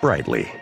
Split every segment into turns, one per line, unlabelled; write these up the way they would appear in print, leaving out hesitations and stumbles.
brightly.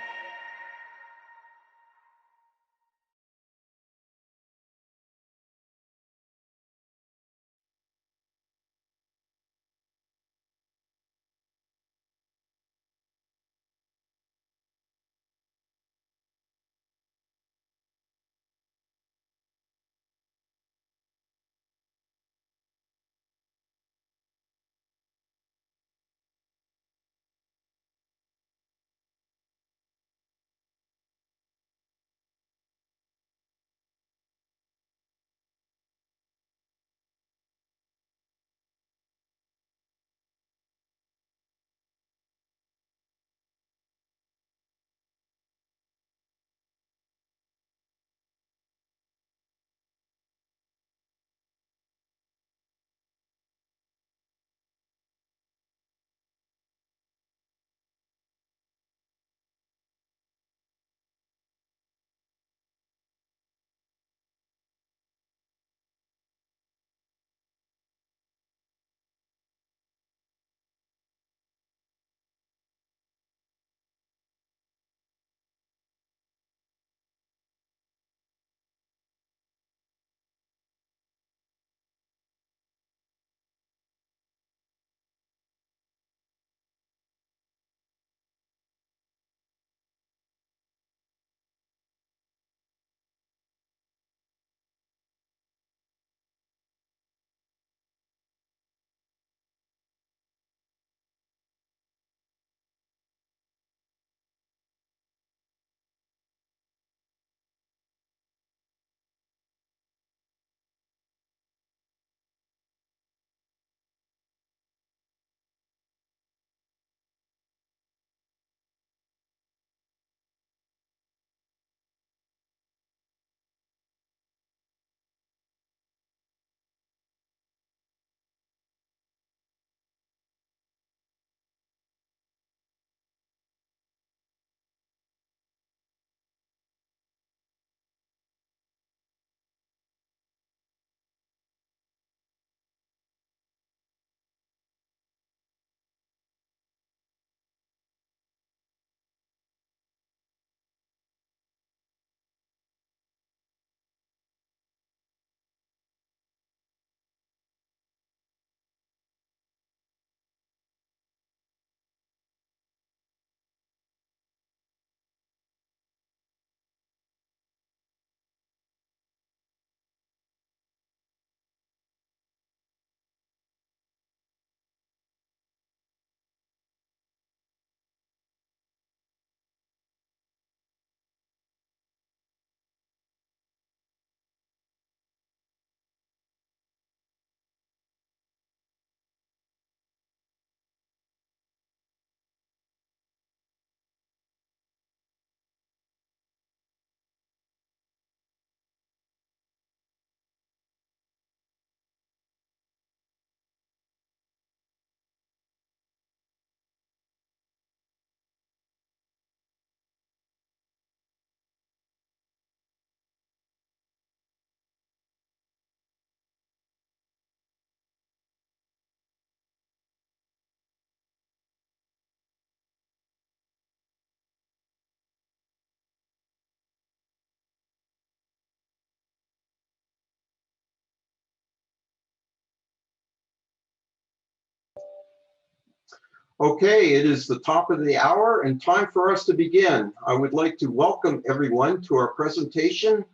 Okay, it is the top of the hour and time for us to begin. I would like to welcome everyone to our presentation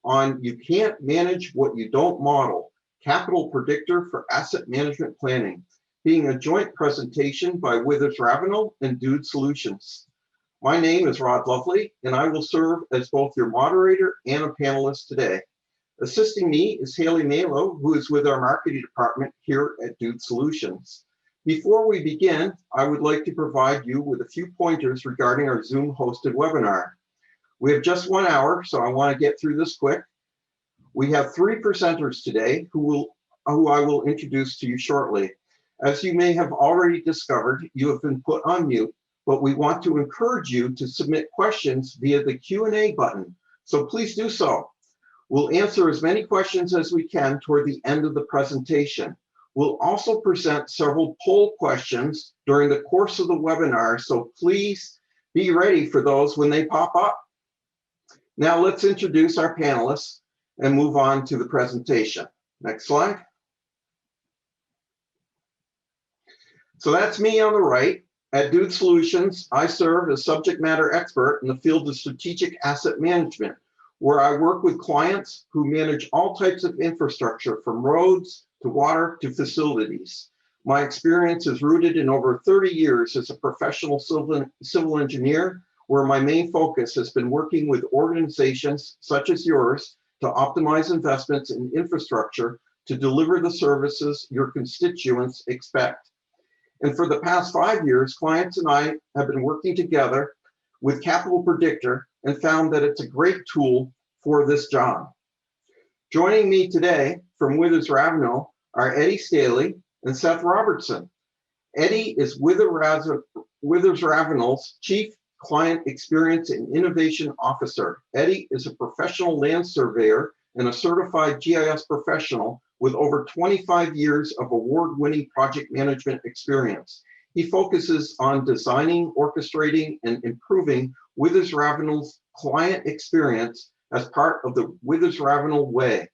on You Can't Manage What You Don't Model, Capital Predictor for Asset Management Planning, being a joint presentation by Withers Ravenel and Dude Solutions. My name is Rod Lovely, and I will serve as both your moderator and a panelist today. Assisting me is Haley Malo, who is with our marketing department here at Dude Solutions. Before we begin, I would like to provide you with a few pointers regarding our Zoom hosted webinar. We have just 1 hour, so I want to get through this quick. We have 3 presenters today who I will introduce to you shortly. As you may have already discovered, you have been put on mute, but we want to encourage you to submit questions via the Q&A button, so please do so. We'll answer as many questions as we can toward the end of the presentation. We'll also present several poll questions during the course of the webinar, so please Be ready for those when they pop up. Now let's introduce our panelists and move on to the presentation. Next slide. So that's me on the right. At Dude Solutions, I serve as subject matter expert in the field of strategic asset management, where I work with clients who manage all types of infrastructure, from roads to water to facilities. My experience is rooted in over 30 years as a professional civil engineer, where my main focus has been working with organizations such as yours to optimize investments in infrastructure to deliver the services your constituents expect. And for the past 5 years, clients and I have been working together with Capital Predictor and found that it's a great tool for this job. Joining me today from Withers Ravenel are Eddie Staley and Seth Robertson. Eddie is Withers Ravenel's Chief Client Experience and Innovation Officer. Eddie is a professional land surveyor and a certified GIS professional with over 25 years of award-winning project management experience. He focuses on designing, orchestrating, and improving Withers Ravenel's client experience as part of the Withers Ravenel Way.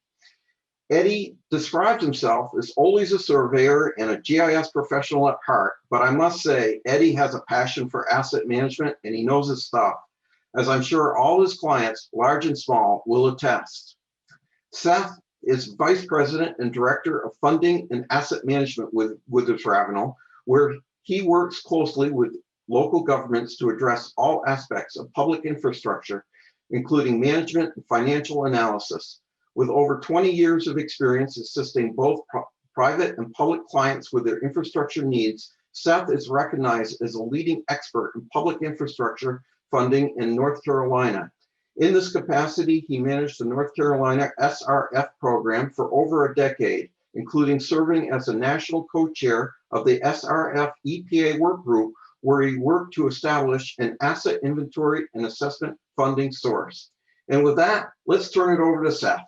Eddie describes himself as always a surveyor and a GIS professional at heart, but I must say, Eddie has a passion for asset management and he knows his stuff, as I'm sure all his clients, large and small, will attest. Seth is Vice President and Director of Funding and Asset Management with Withers Ravenel, where he works closely with local governments to address all aspects of public infrastructure, including management and financial analysis. With over 20 years of experience assisting both private and public clients with their infrastructure needs, Seth is recognized as a leading expert in public infrastructure funding in North Carolina. In this capacity, he managed the North Carolina SRF program for over a decade, including serving as a national co-chair of the SRF EPA work group, where he worked to establish an asset inventory and assessment funding source. And with that, let's turn it over to Seth.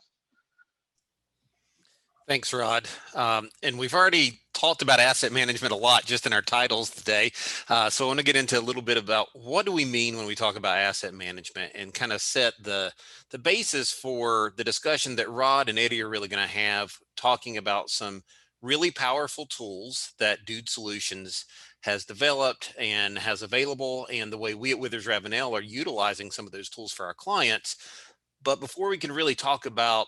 Thanks, Rod. And we've already talked about asset management a lot just in our titles today. So I want to get into a little bit about what do we mean when we talk about asset management and kind of set the basis for the discussion that Rod and Eddie are really going to have, talking about some really powerful tools that Dude Solutions has developed and has available, and the way we at Withers Ravenel are utilizing some of those tools for our clients. But before we can really talk about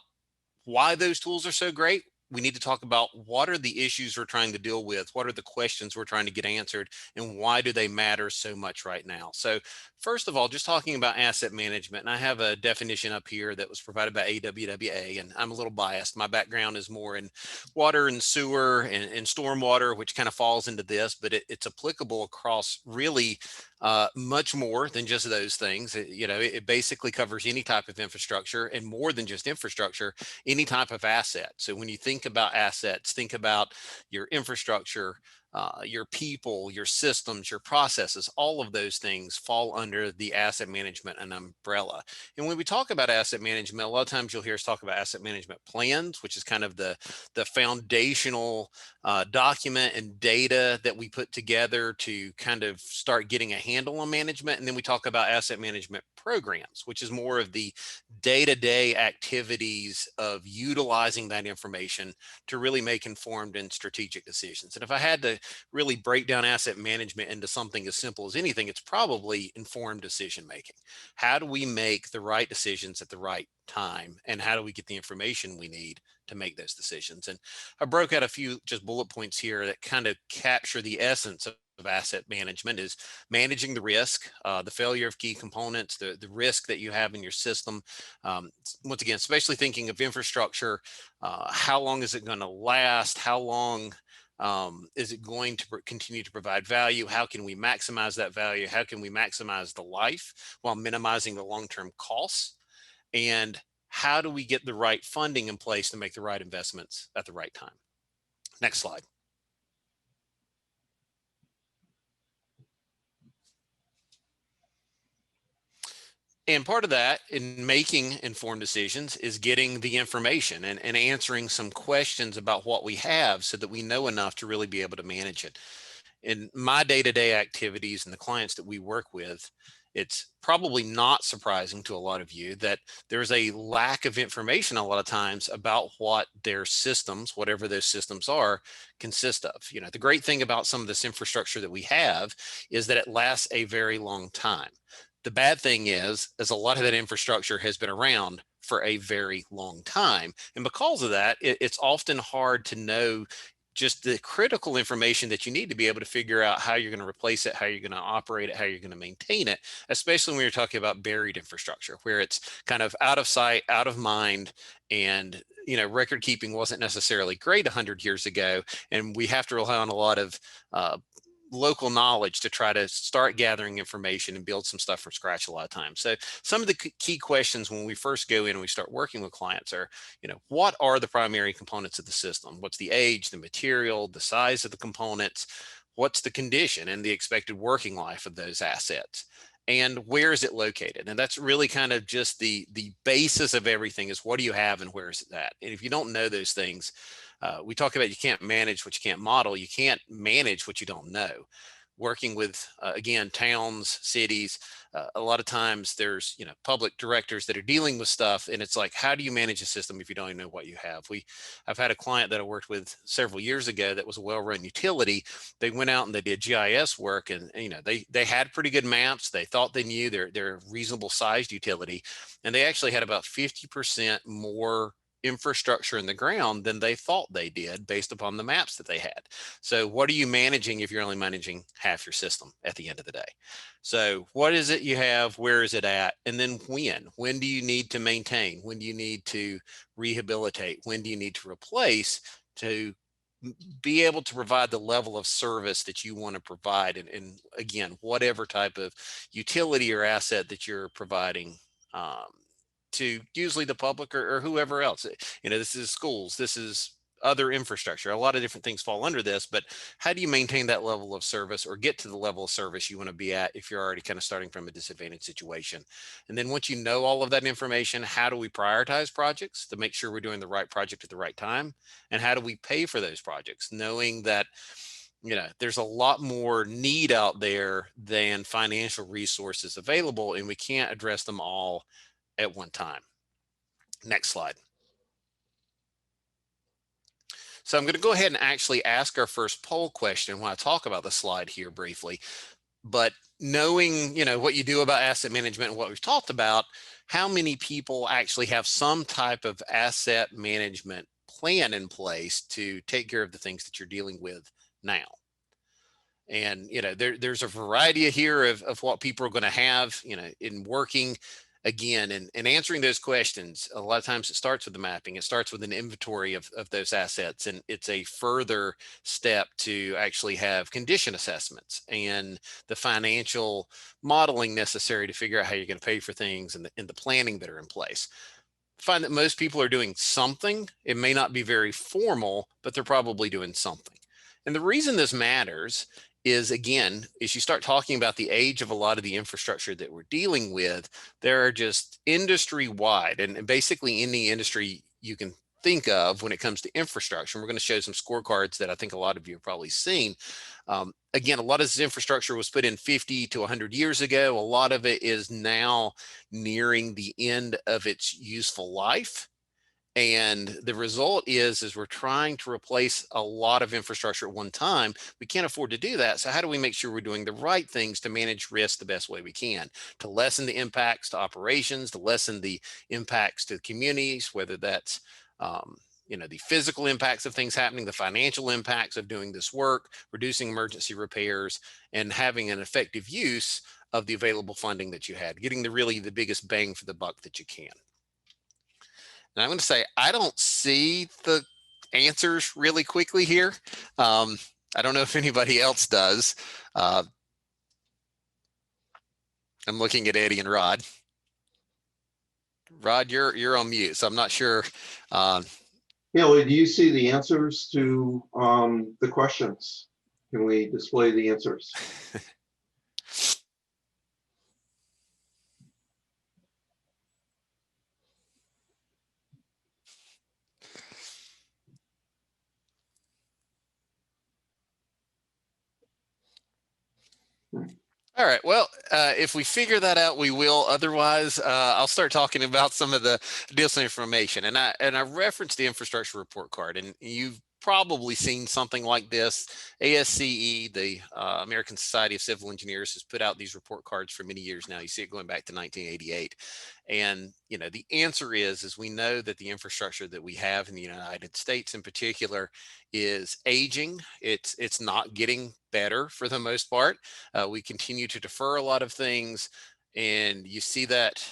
why those tools are so great, we need to talk about what are the issues we're trying to deal with, what are the questions we're trying to get answered, and why do they matter so much right now. So first of all, just talking about asset management, and I have a definition up here that was provided by AWWA, and I'm a little biased. My background is more in water and sewer and stormwater, which kind of falls into this, but it's applicable across really much more than just those things. It basically covers any type of infrastructure, and more than just infrastructure, any type of asset. So when you think about assets, think about your infrastructure, your people, your systems, your processes. All of those things fall under the asset management and umbrella. And when we talk about asset management, a lot of times you'll hear us talk about asset management plans, which is kind of the foundational document and data that we put together to kind of start getting a handle on management. And then we talk about asset management programs, which is more of the day-to-day activities of utilizing that information to really make informed and strategic decisions. And if I had to really break down asset management into something as simple as anything, it's probably informed decision making. How do we make the right decisions at the right time, and how do we get the information we need to make those decisions? And I broke out a few just bullet points here that kind of capture the essence of asset management. Is managing the risk, the failure of key components, the risk that you have in your system. Once again, especially thinking of infrastructure, how long is it going to last? How long is it going to continue to provide value? How can we maximize that value? How can we maximize the life while minimizing the long-term costs? And how do we get the right funding in place to make the right investments at the right time? Next slide. And part of that in making informed decisions is getting the information and answering some questions about what we have so that we know enough to really be able to manage it. in my day-to-day activities and the clients that we work with, it's probably not surprising to a lot of you that there's a lack of information a lot of times about what their systems, whatever those systems are, consist of. The great thing about some of this infrastructure that we have is that it lasts a very long time. The bad thing is a lot of that infrastructure has been around for a very long time. And because of that, it's often hard to know just the critical information that you need to be able to figure out how you're going to replace it, how you're going to operate it, how you're going to maintain it, especially when you're talking about buried infrastructure, where it's kind of out of sight, out of mind. And, record keeping wasn't necessarily great 100 years ago. And we have to rely on a lot of local knowledge to try to start gathering information and build some stuff from scratch a lot of times. So some of the key questions when we first go in and we start working with clients are, what are the primary components of the system? What's the age, the material, the size of the components? What's the condition and the expected working life of those assets? And where is it located? And that's really kind of just the basis of everything, is what do you have and where is it at? And if you don't know those things, we talk about you can't manage what you can't model. You can't manage what you don't know. Working with, again, towns, cities, a lot of times there's, public directors that are dealing with stuff. And it's like, how do you manage a system if you don't even know what you have? I've had a client that I worked with several years ago that was a well-run utility. They went out and they did GIS work, and they had pretty good maps. They thought they knew they're a reasonable sized utility. And they actually had about 50% more infrastructure in the ground than they thought they did based upon the maps that they had. So what are you managing if you're only managing half your system at the end of the day? So what is it you have? Where is it at? And then when do you need to maintain? When do you need to rehabilitate? When do you need to replace to be able to provide the level of service that you want to provide? And again, whatever type of utility or asset that you're providing, to usually the public or whoever else. This is schools, this is other infrastructure. A lot of different things fall under this, but how do you maintain that level of service or get to the level of service you want to be at if you're already kind of starting from a disadvantaged situation? And then once you know all of that information, how do we prioritize projects to make sure we're doing the right project at the right time? And how do we pay for those projects, knowing that there's a lot more need out there than financial resources available, and we can't address them all at one time. Next slide. So I'm going to go ahead and actually ask our first poll question when I talk about the slide here briefly. But knowing, what you do about asset management and what we've talked about, how many people actually have some type of asset management plan in place to take care of the things that you're dealing with now? And, there's a variety here of what people are going to have, in working again and answering those questions. A lot of times it starts with the mapping. It starts with an inventory of those assets. And it's a further step to actually have condition assessments and the financial modeling necessary to figure out how you're going to pay for things, and the planning that are in place. Find that most people are doing something. It may not be very formal, but they're probably doing something. And the reason this matters is, again, as you start talking about the age of a lot of the infrastructure that we're dealing with, there are just industry wide and basically any industry you can think of when it comes to infrastructure. And we're going to show some scorecards that I think a lot of you have probably seen. Again, a lot of this infrastructure was put in 50 to 100 years ago. A lot of it is now nearing the end of its useful life. And the result is we're trying to replace a lot of infrastructure at one time. We can't afford to do that. So how do we make sure we're doing the right things to manage risk the best way we can, to lessen the impacts to operations, to lessen the impacts to communities, whether that's the physical impacts of things happening, the financial impacts of doing this work, reducing emergency repairs, and having an effective use of the available funding that you had, getting the biggest bang for the buck that you can. And I'm going to say, I don't see the answers really quickly here. I don't know if anybody else does. I'm looking at Eddie and Rod. Rod, you're on mute, so I'm not sure.
Haley, do you see the answers to the questions? Can we display the answers?
All right. Well, if we figure that out, we will. Otherwise, I'll start talking about some of the additional information. And I referenced the infrastructure report card, and you've probably seen something like this. ASCE, the American Society of Civil Engineers, has put out these report cards for many years now. You see it going back to 1988. And the answer is we know that the infrastructure that we have in the United States, in particular, is aging. It's not getting better for the most part. We continue to defer a lot of things, and you see that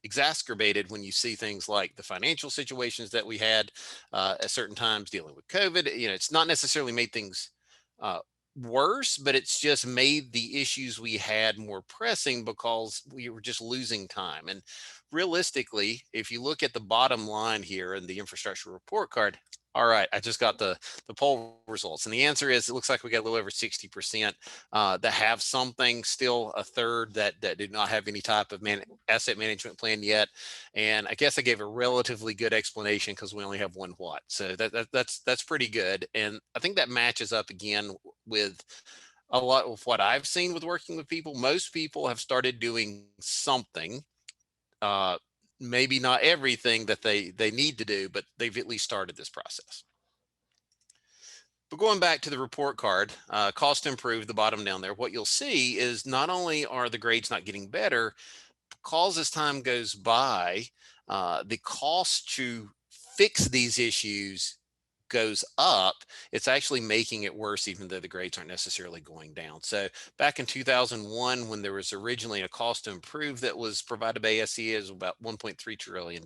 exacerbated when you see things like the financial situations that we had at certain times dealing with COVID. It's not necessarily made things uh, worse, but it's just made the issues we had more pressing because we were just losing time. And realistically, if you look at the bottom line here in the infrastructure report card, all right, I just got the poll results, and the answer is it looks like we got a little over 60% that have something, still a third that did not have any type of asset management plan yet. And I guess I gave a relatively good explanation because we only have one what. So that's pretty good. And I think that matches up again with a lot of what I've seen with working with people. Most people have started doing something, uh, maybe not everything that they need to do, but they've at least started this process. But going back to the report card, cost to improve, the bottom down there, what you'll see is not only are the grades not getting better, because as time goes by, the cost to fix these issues goes up. It's actually making it worse, even though the grades aren't necessarily going down. So back in 2001, when there was originally a cost to improve that was provided by SE, is about $1.3 trillion,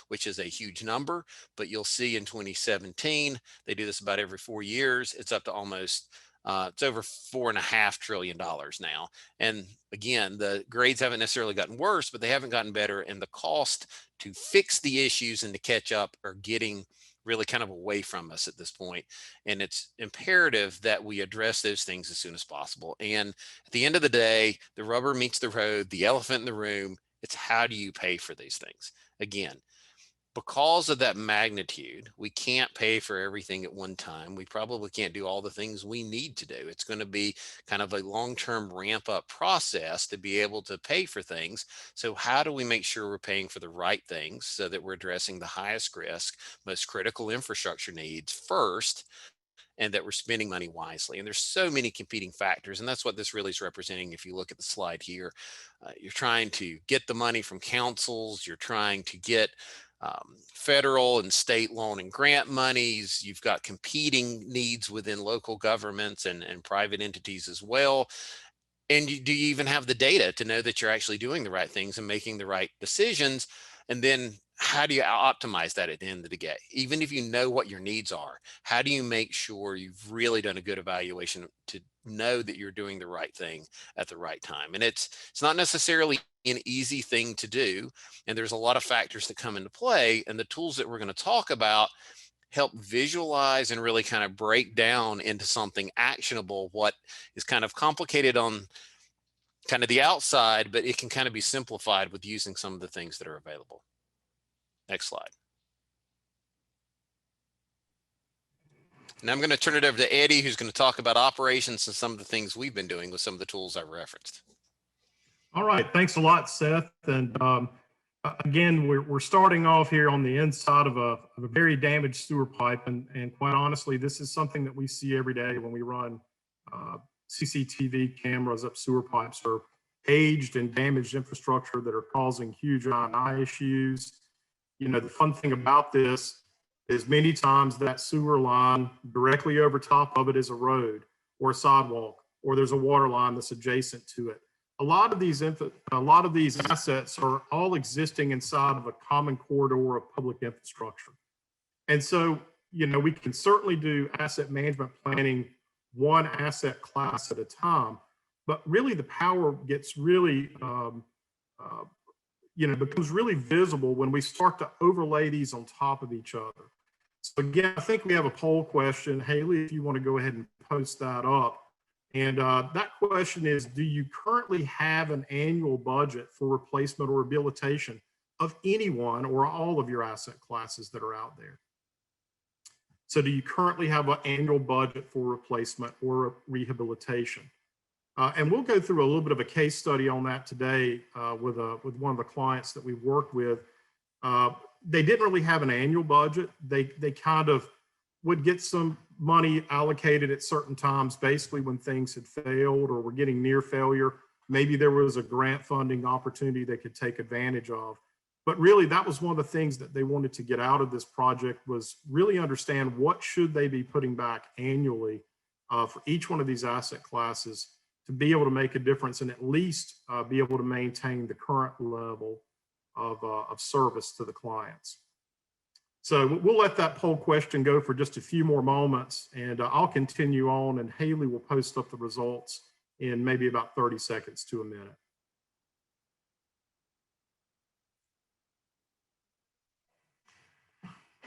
which is a huge number. But you'll see in 2017, they do this about every 4 years. It's up to almost it's over $4.5 trillion now. And again, the grades haven't necessarily gotten worse, but they haven't gotten better. And the cost to fix the issues and to catch up are getting really kind of away from us at this point. And it's imperative that we address those things as soon as possible. And at the end of the day, the rubber meets the road, the elephant in the room. It's how do you pay for these things? Again, because of that magnitude, we can't pay for everything at one time. We probably can't do all the things we need to do. It's going to be kind of a long-term ramp up process to be able to pay for things. So how do we make sure we're paying for the right things so that we're addressing the highest risk, most critical infrastructure needs first, and that we're spending money wisely? And there's so many competing factors, and that's what this really is representing. If you look at the slide here, you're trying to get the money from councils, you're trying to get federal and state loan and grant monies. You've got competing needs within local governments and private entities as well. And do you even have the data to know that you're actually doing the right things and making the right decisions? And then how do you optimize that at the end of the day? Even if you know what your needs are, how do you make sure you've really done a good evaluation to know that you're doing the right thing at the right time? And it's not necessarily an easy thing to do. And there's a lot of factors that come into play. And the tools that we're going to talk about help visualize and really kind of break down into something actionable what is kind of complicated on kind of the outside, but it can kind of be simplified with using some of the things that are available. Next slide. Now I'm going to turn it over to Eddie, who's going to talk about operations and some of the things we've been doing with some of the tools I referenced.
All right, thanks a lot, Seth. And again, we're starting off here on the inside of a very damaged sewer pipe. And quite honestly, this is something that we see every day when we run CCTV cameras up sewer pipes, or aged and damaged infrastructure that are causing huge I&I issues. The fun thing about this is many times that sewer line directly over top of it is a road or a sidewalk, or there's a water line that's adjacent to it. A lot of these assets are all existing inside of a common corridor of public infrastructure. And so, we can certainly do asset management planning one asset class at a time, but really the power gets really, becomes really visible when we start to overlay these on top of each other. So again, I think we have a poll question. Haley, if you want to go ahead and post that up. And that question is, do you currently have an annual budget for replacement or rehabilitation of any one or all of your asset classes that are out there? So do you currently have an annual budget for replacement or rehabilitation? And we'll go through a little bit of a case study on that today with one of the clients that we've worked with. They didn't really have an annual budget. They kind of would get some money allocated at certain times, basically when things had failed or were getting near failure. Maybe there was a grant funding opportunity they could take advantage of. But really, that was one of the things that they wanted to get out of this project, was really understand what should they be putting back annually for each one of these asset classes to be able to make a difference and at least be able to maintain the current level of service to the clients. So we'll let that poll question go for just a few more moments, and I'll continue on, and Haley will post up the results in maybe about 30 seconds to a minute.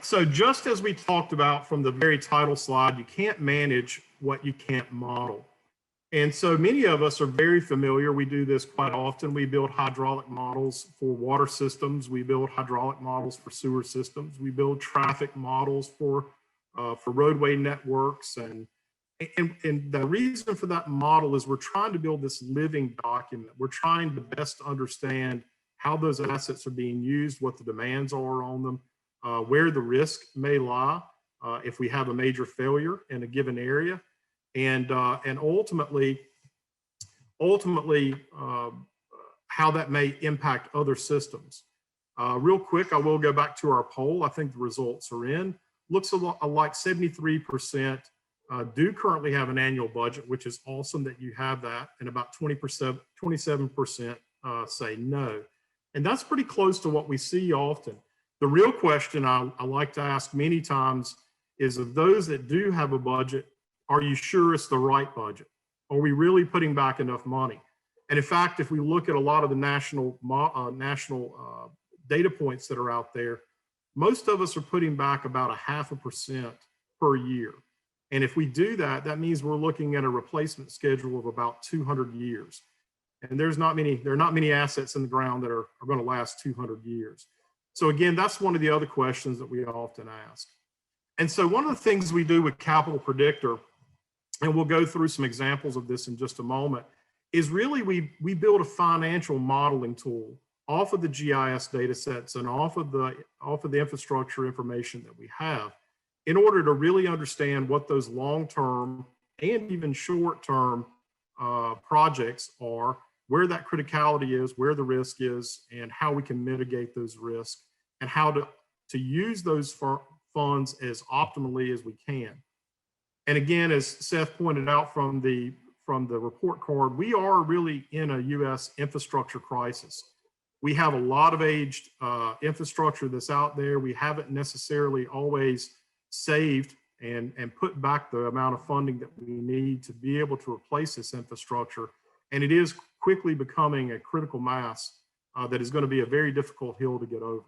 So just as we talked about from the very title slide, you can't manage what you can't model. And so many of us are very familiar. We do this quite often. We build hydraulic models for water systems. We build hydraulic models for sewer systems. We build traffic models for roadway networks. And the reason for that model is we're trying to build this living document. We're trying to best understand how those assets are being used, what the demands are on them, where the risk may lie if we have a major failure in a given area. And ultimately, how that may impact other systems. Real quick, I will go back to our poll. I think the results are in. Looks a lot like 73% do currently have an annual budget, which is awesome that you have that, and about 27% say no. And that's pretty close to what we see often. The real question I like to ask many times is, of those that do have a budget, are you sure it's the right budget? Are we really putting back enough money? And in fact, if we look at a lot of the national data points that are out there, most of us are putting back about 0.5% per year. And if we do that, that means we're looking at a replacement schedule of about 200 years. And there are not many assets in the ground that are going to last 200 years. So again, that's one of the other questions that we often ask. And so one of the things we do with Capital Predictor, and we'll go through some examples of this in just a moment, is really we build a financial modeling tool off of the GIS data sets and off of the infrastructure information that we have, in order to really understand what those long-term and even short-term projects are, where that criticality is, where the risk is, and how we can mitigate those risks, and how to use those funds as optimally as we can. And again, as Seth pointed out from the report card, we are really in a U.S. infrastructure crisis. We have a lot of aged infrastructure that's out there. We haven't necessarily always saved and put back the amount of funding that we need to be able to replace this infrastructure. And it is quickly becoming a critical mass that is going to be a very difficult hill to get over.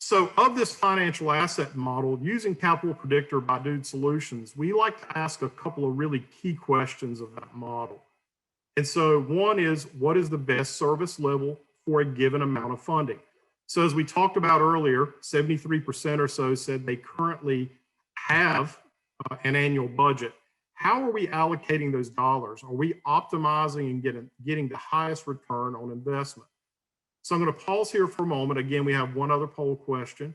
So of this financial asset model, using Capital Predictor by Dude Solutions, we like to ask a couple of really key questions of that model. And so one is, what is the best service level for a given amount of funding? So as we talked about earlier, 73% or so said they currently have an annual budget. How are we allocating those dollars? Are we optimizing and getting the highest return on investment? So I'm going to pause here for a moment. Again, we have one other poll question.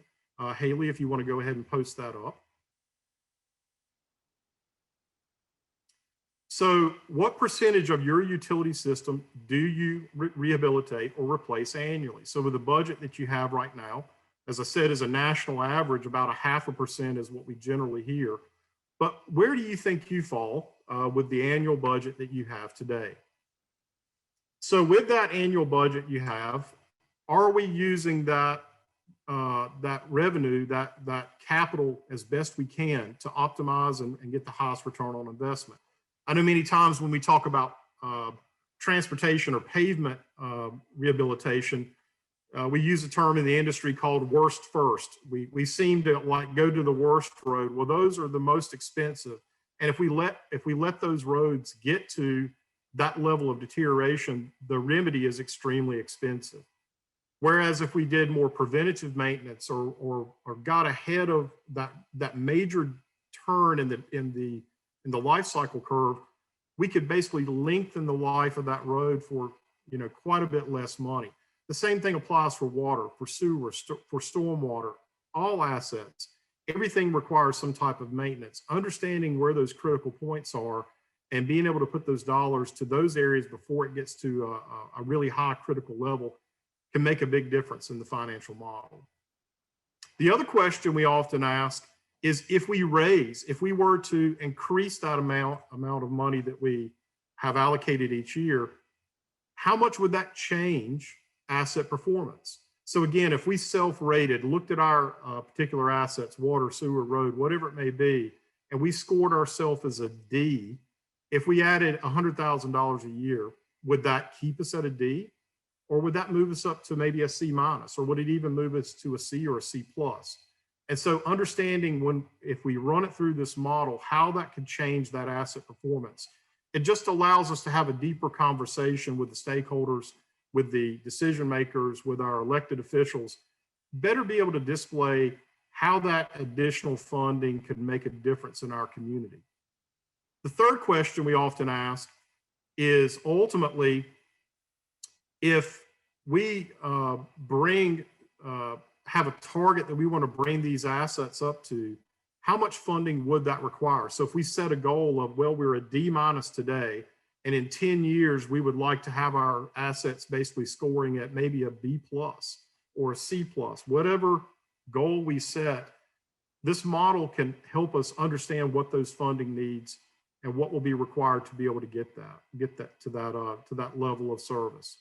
Haley, if you want to go ahead and post that up. So what percentage of your utility system do you rehabilitate or replace annually? So with the budget that you have right now, as I said, as a national average, about 0.5% is what we generally hear. But where do you think you fall with the annual budget that you have today? So with that annual budget you have, are we using that revenue, that capital as best we can to optimize and get the highest return on investment? I know many times when we talk about transportation or pavement rehabilitation, we use a term in the industry called worst first. We seem to like go to the worst road. Well, those are the most expensive. And if we let those roads get to that level of deterioration, the remedy is extremely expensive. Whereas if we did more preventative maintenance or got ahead of that major turn in the in the life cycle curve, we could basically lengthen the life of that road for, quite a bit less money. The same thing applies for water, for sewer, for stormwater, all assets. Everything requires some type of maintenance. Understanding where those critical points are and being able to put those dollars to those areas before it gets to a really high critical level can make a big difference in the financial model. The other question we often ask is, if we were to increase that amount of money that we have allocated each year, how much would that change asset performance? So again, if we self-rated, looked at our particular assets, water, sewer, road, whatever it may be, and we scored ourselves as a D, if we added $100,000 a year, would that keep us at a D? Or would that move us up to maybe a C minus? Or would it even move us to a C or a C plus? And so understanding if we run it through this model, how that could change that asset performance, it just allows us to have a deeper conversation with the stakeholders, with the decision makers, with our elected officials, better be able to display how that additional funding could make a difference in our community. The third question we often ask is, ultimately, if we have a target that we want to bring these assets up to, how much funding would that require? So if we set a goal of, well, we're a D minus today, and in 10 years, we would like to have our assets basically scoring at maybe a B plus or a C plus, whatever goal we set, this model can help us understand what those funding needs and what will be required to be able to get that to that level of service.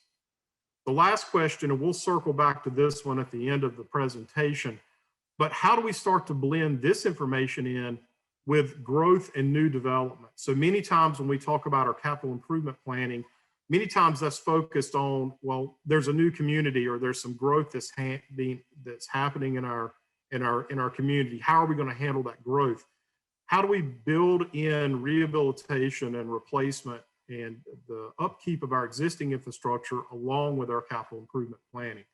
The last question, and we'll circle back to this one at the end of the presentation, but how do we start to blend this information in with growth and new development? So many times when we talk about our capital improvement planning, many times that's focused on, well, there's a new community or there's some growth that's happening in our community. How are we going to handle that growth? How do we build in rehabilitation and replacement and the upkeep of our existing infrastructure along with our capital improvement planning?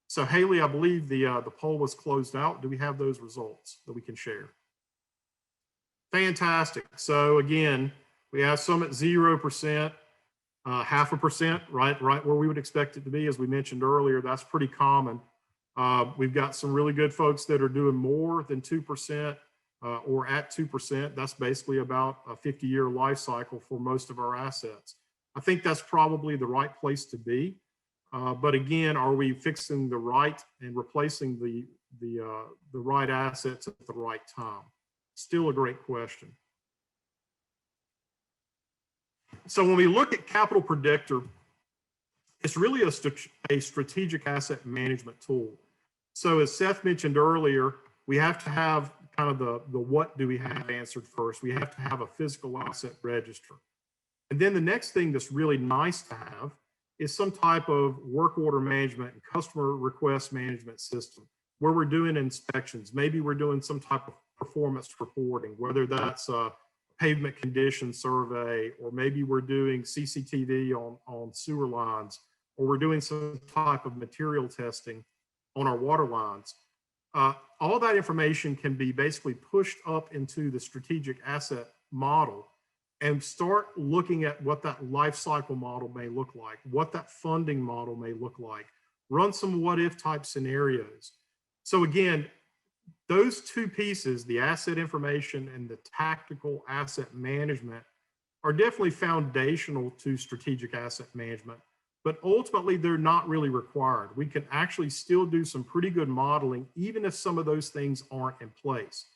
So Haley, I believe the poll was closed out. Do we have those results that we can share? Fantastic. So again, we have some at 0%, 0.5%, right where we would expect it to be. As we mentioned earlier, that's pretty common. We've got some really good folks that are doing more than 2%. Or at 2%, that's basically about a 50-year life cycle for most of our assets. I think that's probably the right place to be. But again, are we fixing the right and replacing the right assets at the right time? Still a great question. So when we look at Capital Predictor, it's really a strategic asset management tool. So as Seth mentioned earlier, we have to have kind of the what do we have answered first. We have to have a physical asset register. And then the next thing that's really nice to have is some type of work order management and customer request management system where we're doing inspections. Maybe we're doing some type of performance reporting, whether that's a pavement condition survey, or maybe we're doing CCTV on sewer lines, or we're doing some type of material testing on our water lines. All that information can be basically pushed up into the strategic asset model and start looking at what that life cycle model may look like, what that funding model may look like, run some what if type scenarios. So again, those two pieces, the asset information and the tactical asset management, are definitely foundational to strategic asset management, but ultimately they're not really required. We can actually still do some pretty good modeling, even if some of those things aren't in place.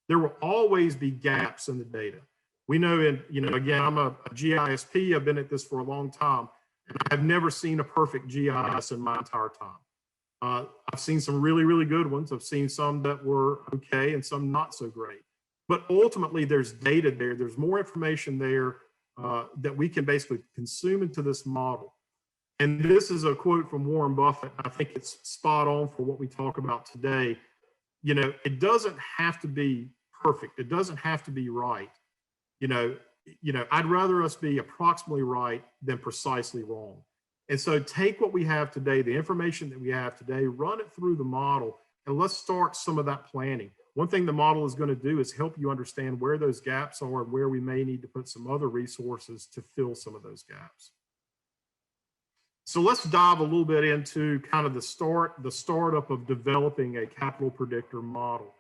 There will always be gaps in the data. We know, again, I'm a GISP, I've been at this for a long time, and I've never seen a perfect GIS in my entire time. I've seen some really, really good ones. I've seen some that were okay and some not so great. But ultimately, there's data there. There's more information there that we can basically consume into this model. And this is a quote from Warren Buffett. I think it's spot on for what we talk about today. It doesn't have to be perfect. It doesn't have to be right. I'd rather us be approximately right than precisely wrong. And so take what we have today, the information that we have today, run it through the model, and let's start some of that planning. one thing the model is going to do is help you understand where those gaps are and where we may need to put some other resources to fill some of those gaps. So let's dive a little bit into kind of the startup of developing a capital predictor model.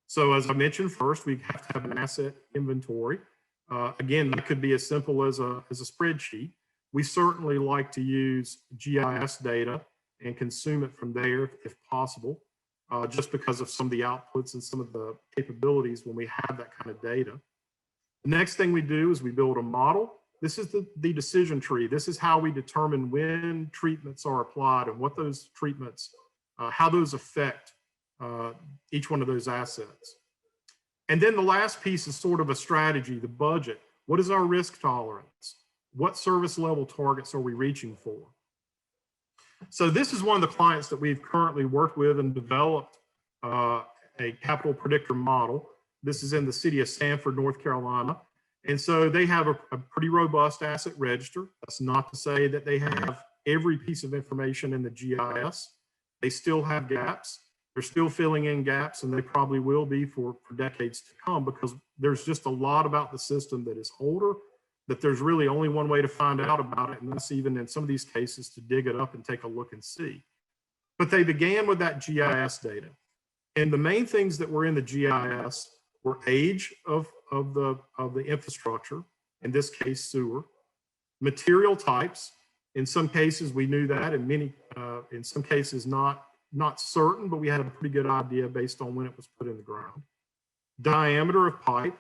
So as I mentioned first, we have to have an asset inventory. Again, that could be as simple as a spreadsheet. We certainly like to use GIS data and consume it from there if possible, just because of some of the outputs and some of the capabilities when we have that kind of data. The next thing we do is we build a model. This is the decision tree. This is how we determine when treatments are applied and what those treatments, how those affect each one of those assets. And then the last piece is sort of a strategy, the budget. What is our risk tolerance? What service level targets are we reaching for? So this is one of the clients that we've currently worked with and developed a capital predictor model. This is in the city of Sanford, North Carolina. And so they have a pretty robust asset register. That's not to say that they have every piece of information in the GIS. They still have gaps. They're still filling in gaps, and they probably will be for decades to come, because there's just a lot about the system that is older, that there's really only one way to find out about it, and that's even in some of these cases to dig it up and take a look and see. But they began with that GIS data. And the main things that were in the GIS were age of the infrastructure, in this case sewer, material types. In some cases we knew that, and in some cases not certain, but we had a pretty good idea based on when it was put in the ground. Diameter of pipe,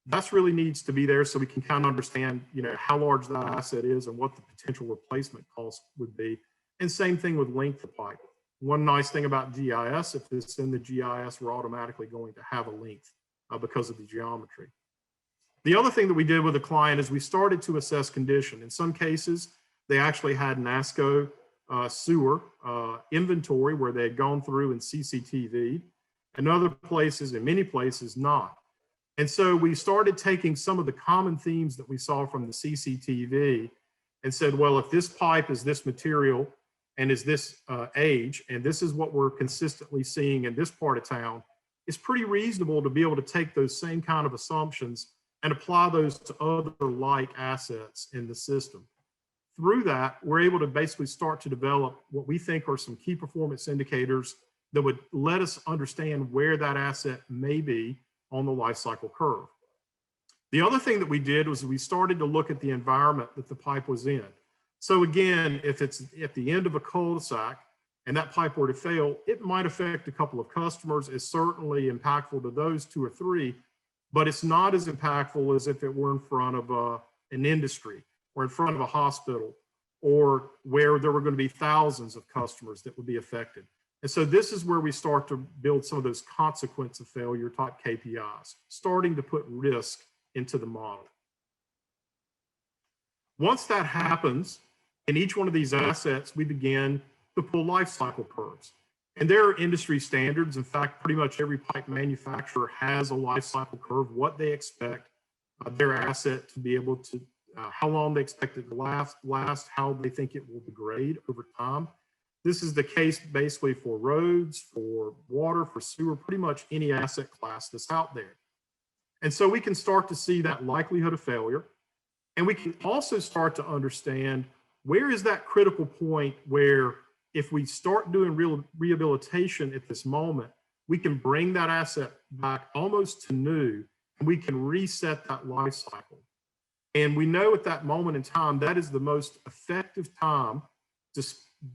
that's really needs to be there so we can kind of understand, how large that asset is and what the potential replacement cost would be. And same thing with length of pipe. One nice thing about GIS, if it's in the GIS, we're automatically going to have a length because of the geometry. The other thing that we did with the client is we started to assess condition. In some cases, they actually had an ASCO sewer inventory where they had gone through and CCTV, and other places, in many places, not. And so we started taking some of the common themes that we saw from the CCTV and said, well, if this pipe is this material and is this age, and this is what we're consistently seeing in this part of town, it's pretty reasonable to be able to take those same kind of assumptions and apply those to other like assets in the system. Through that, we're able to basically start to develop what we think are some key performance indicators that would let us understand where that asset may be on the life cycle curve. The other thing that we did was we started to look at the environment that the pipe was in. So again, if it's at the end of a cul-de-sac and that pipe were to fail, it might affect a couple of customers. It's certainly impactful to those 2 or 3, but it's not as impactful as if it were in front of an industry or in front of a hospital, or where there were going to be thousands of customers that would be affected. And so this is where we start to build some of those consequence of failure type KPIs, starting to put risk into the model. Once that happens, in each one of these assets, we begin to pull life cycle curves. And there are industry standards. In fact, pretty much every pipe manufacturer has a life cycle curve, what they expect their asset to be able to, how long they expect it to last, how they think it will degrade over time. This is the case basically for roads, for water, for sewer, pretty much any asset class that's out there. And so we can start to see that likelihood of failure. And we can also start to understand where is that critical point where if we start doing real rehabilitation at this moment, we can bring that asset back almost to new, and we can reset that life cycle. And we know at that moment in time, that is the most effective time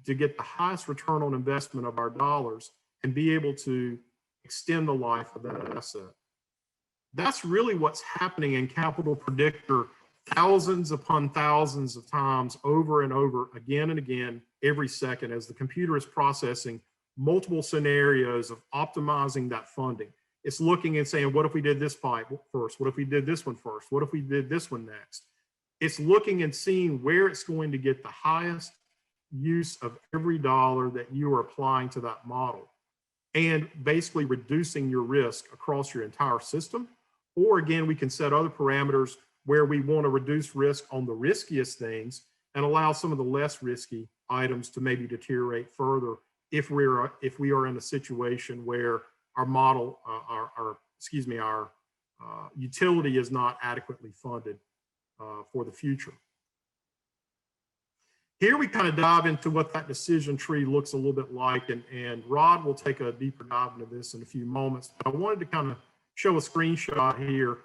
to get the highest return on investment of our dollars and be able to extend the life of that asset. That's really what's happening in Capital Predictor thousands upon thousands of times over and over, again and again, every second, as the computer is processing multiple scenarios of optimizing that funding. It's looking and saying, what if we did this pipe first? What if we did this one first? What if we did this one next? It's looking and seeing where it's going to get the highest use of every dollar that you are applying to that model, and basically reducing your risk across your entire system. Or again, we can set other parameters where we want to reduce risk on the riskiest things and allow some of the less risky items to maybe deteriorate further if we are in a situation where our model, our utility is not adequately funded for the future. Here we kind of dive into what that decision tree looks a little bit like, and Rod will take a deeper dive into this in a few moments. But I wanted to kind of show a screenshot here.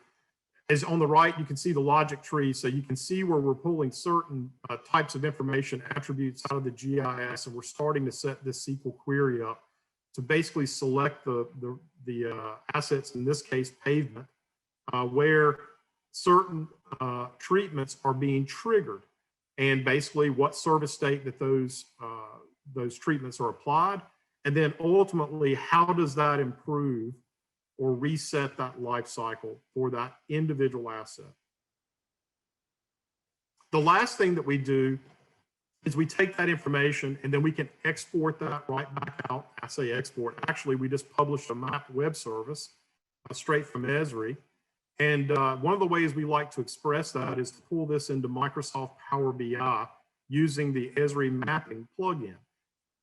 As on the right, you can see the logic tree, so you can see where we're pulling certain types of information attributes out of the GIS, and we're starting to set this SQL query up to basically select the assets, in this case pavement, where certain treatments are being triggered, and basically what service state that those treatments are applied, and then ultimately how does that improve or reset that life cycle for that individual asset. The last thing that we do is we take that information and then we can export that right back out. I say export, actually we just published a map web service straight from Esri. And one of the ways we like to express that is to pull this into Microsoft Power BI using the Esri mapping plugin.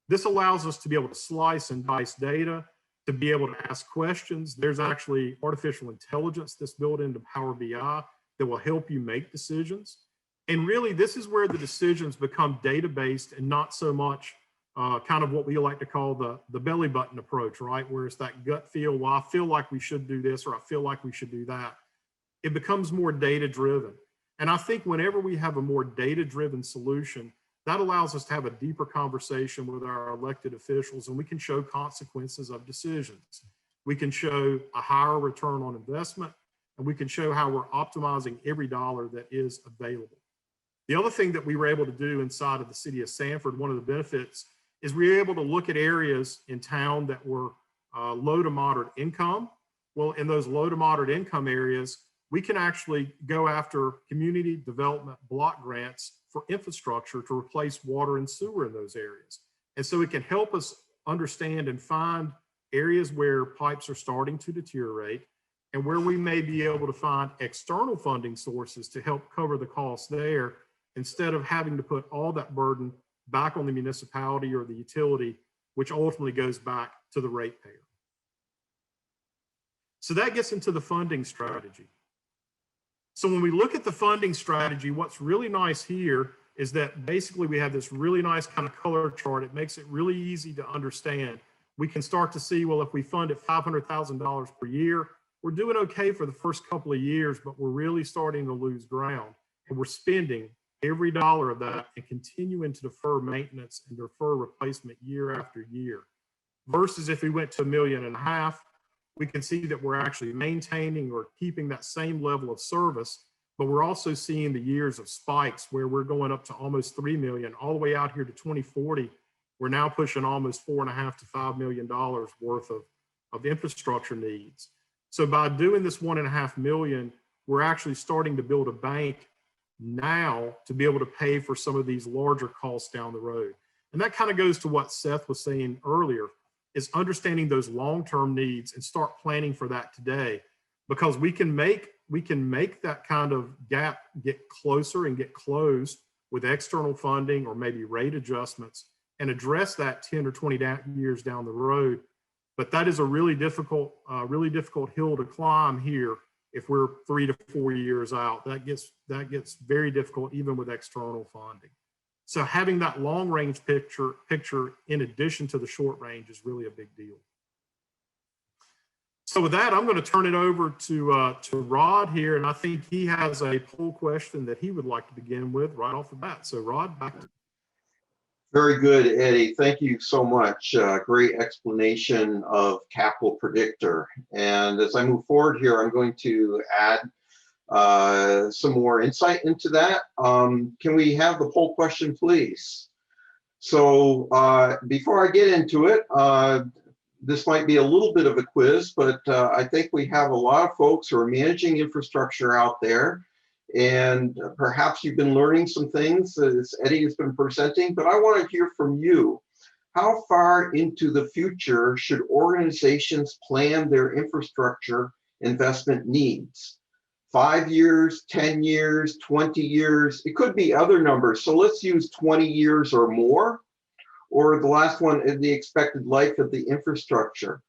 This allows us to be able to slice and dice data, to be able to ask questions. There's actually artificial intelligence that's built into Power BI that will help you make decisions. And really, this is where the decisions become data-based and not so much kind of what we like to call the belly button approach, right? Where it's that gut feel, well, I feel like we should do this, or I feel like we should do that. It becomes more data-driven. And I think whenever we have a more data-driven solution, that allows us to have a deeper conversation with our elected officials, and we can show consequences of decisions. We can show a higher return on investment, and we can show how we're optimizing every dollar that is available. The other thing that we were able to do inside of the city of Sanford, one of the benefits, is we were able to look at areas in town that were low to moderate income. Well, in those low to moderate income areas, we can actually go after community development block grants for infrastructure to replace water and sewer in those areas. And so it can help us understand and find areas where pipes are starting to deteriorate and where we may be able to find external funding sources to help cover the costs there, instead of having to put all that burden back on the municipality or the utility, which ultimately goes back to the ratepayer. So that gets into the funding strategy. So when we look at the funding strategy, what's really nice here is that basically we have this really nice kind of color chart. It makes it really easy to understand. We can start to see, well, if we fund at $500,000 per year, we're doing okay for the first couple of years, but we're really starting to lose ground. And we're spending every dollar of that and continuing to defer maintenance and defer replacement year after year. Versus if we went to $1.5 million, we can see that we're actually maintaining or keeping that same level of service, but we're also seeing the years of spikes where we're going up to almost 3 million, all the way out here to 2040. We're now pushing almost $4.5 to $5 million worth of infrastructure needs. So by doing this 1.5 million, we're actually starting to build a bank now to be able to pay for some of these larger costs down the road. And that kind of goes to what Seth was saying earlier, is understanding those long-term needs and start planning for that today, because we can make that kind of gap get closer and get closed with external funding or maybe rate adjustments and address that 10 or 20 years down the road. But that is a really difficult hill to climb here. If we're 3 to 4 years out, that gets very difficult even with external funding. So having that long range picture in addition to the short range is really a big deal. So with that, I'm going to turn it over to Rod here, and I think he has a poll question that he would like to begin with right off the bat. So Rod, back to you.
Very good, Eddie. Thank you so much. Great explanation of Capital Predictor. And as I move forward here, I'm going to add some more insight into that. Can we have the poll question, please? So before I get into it, this might be a little bit of a quiz, but I think we have a lot of folks who are managing infrastructure out there. And perhaps you've been learning some things as Eddie has been presenting, but I want to hear from you. How far into the future should organizations plan their infrastructure investment needs? 5 years, 10 years, 20 years, it could be other numbers. So let's use 20 years or more, or the last one, the expected life of the infrastructure.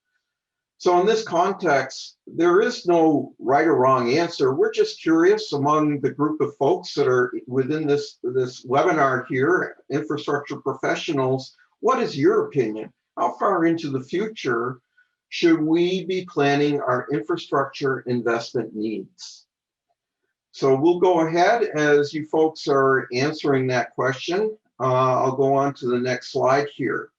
So in this context, there is no right or wrong answer. We're just curious among the group of folks that are within this webinar here, infrastructure professionals, what is your opinion? How far into the future should we be planning our infrastructure investment needs? So we'll go ahead as you folks are answering that question. I'll go on to the next slide here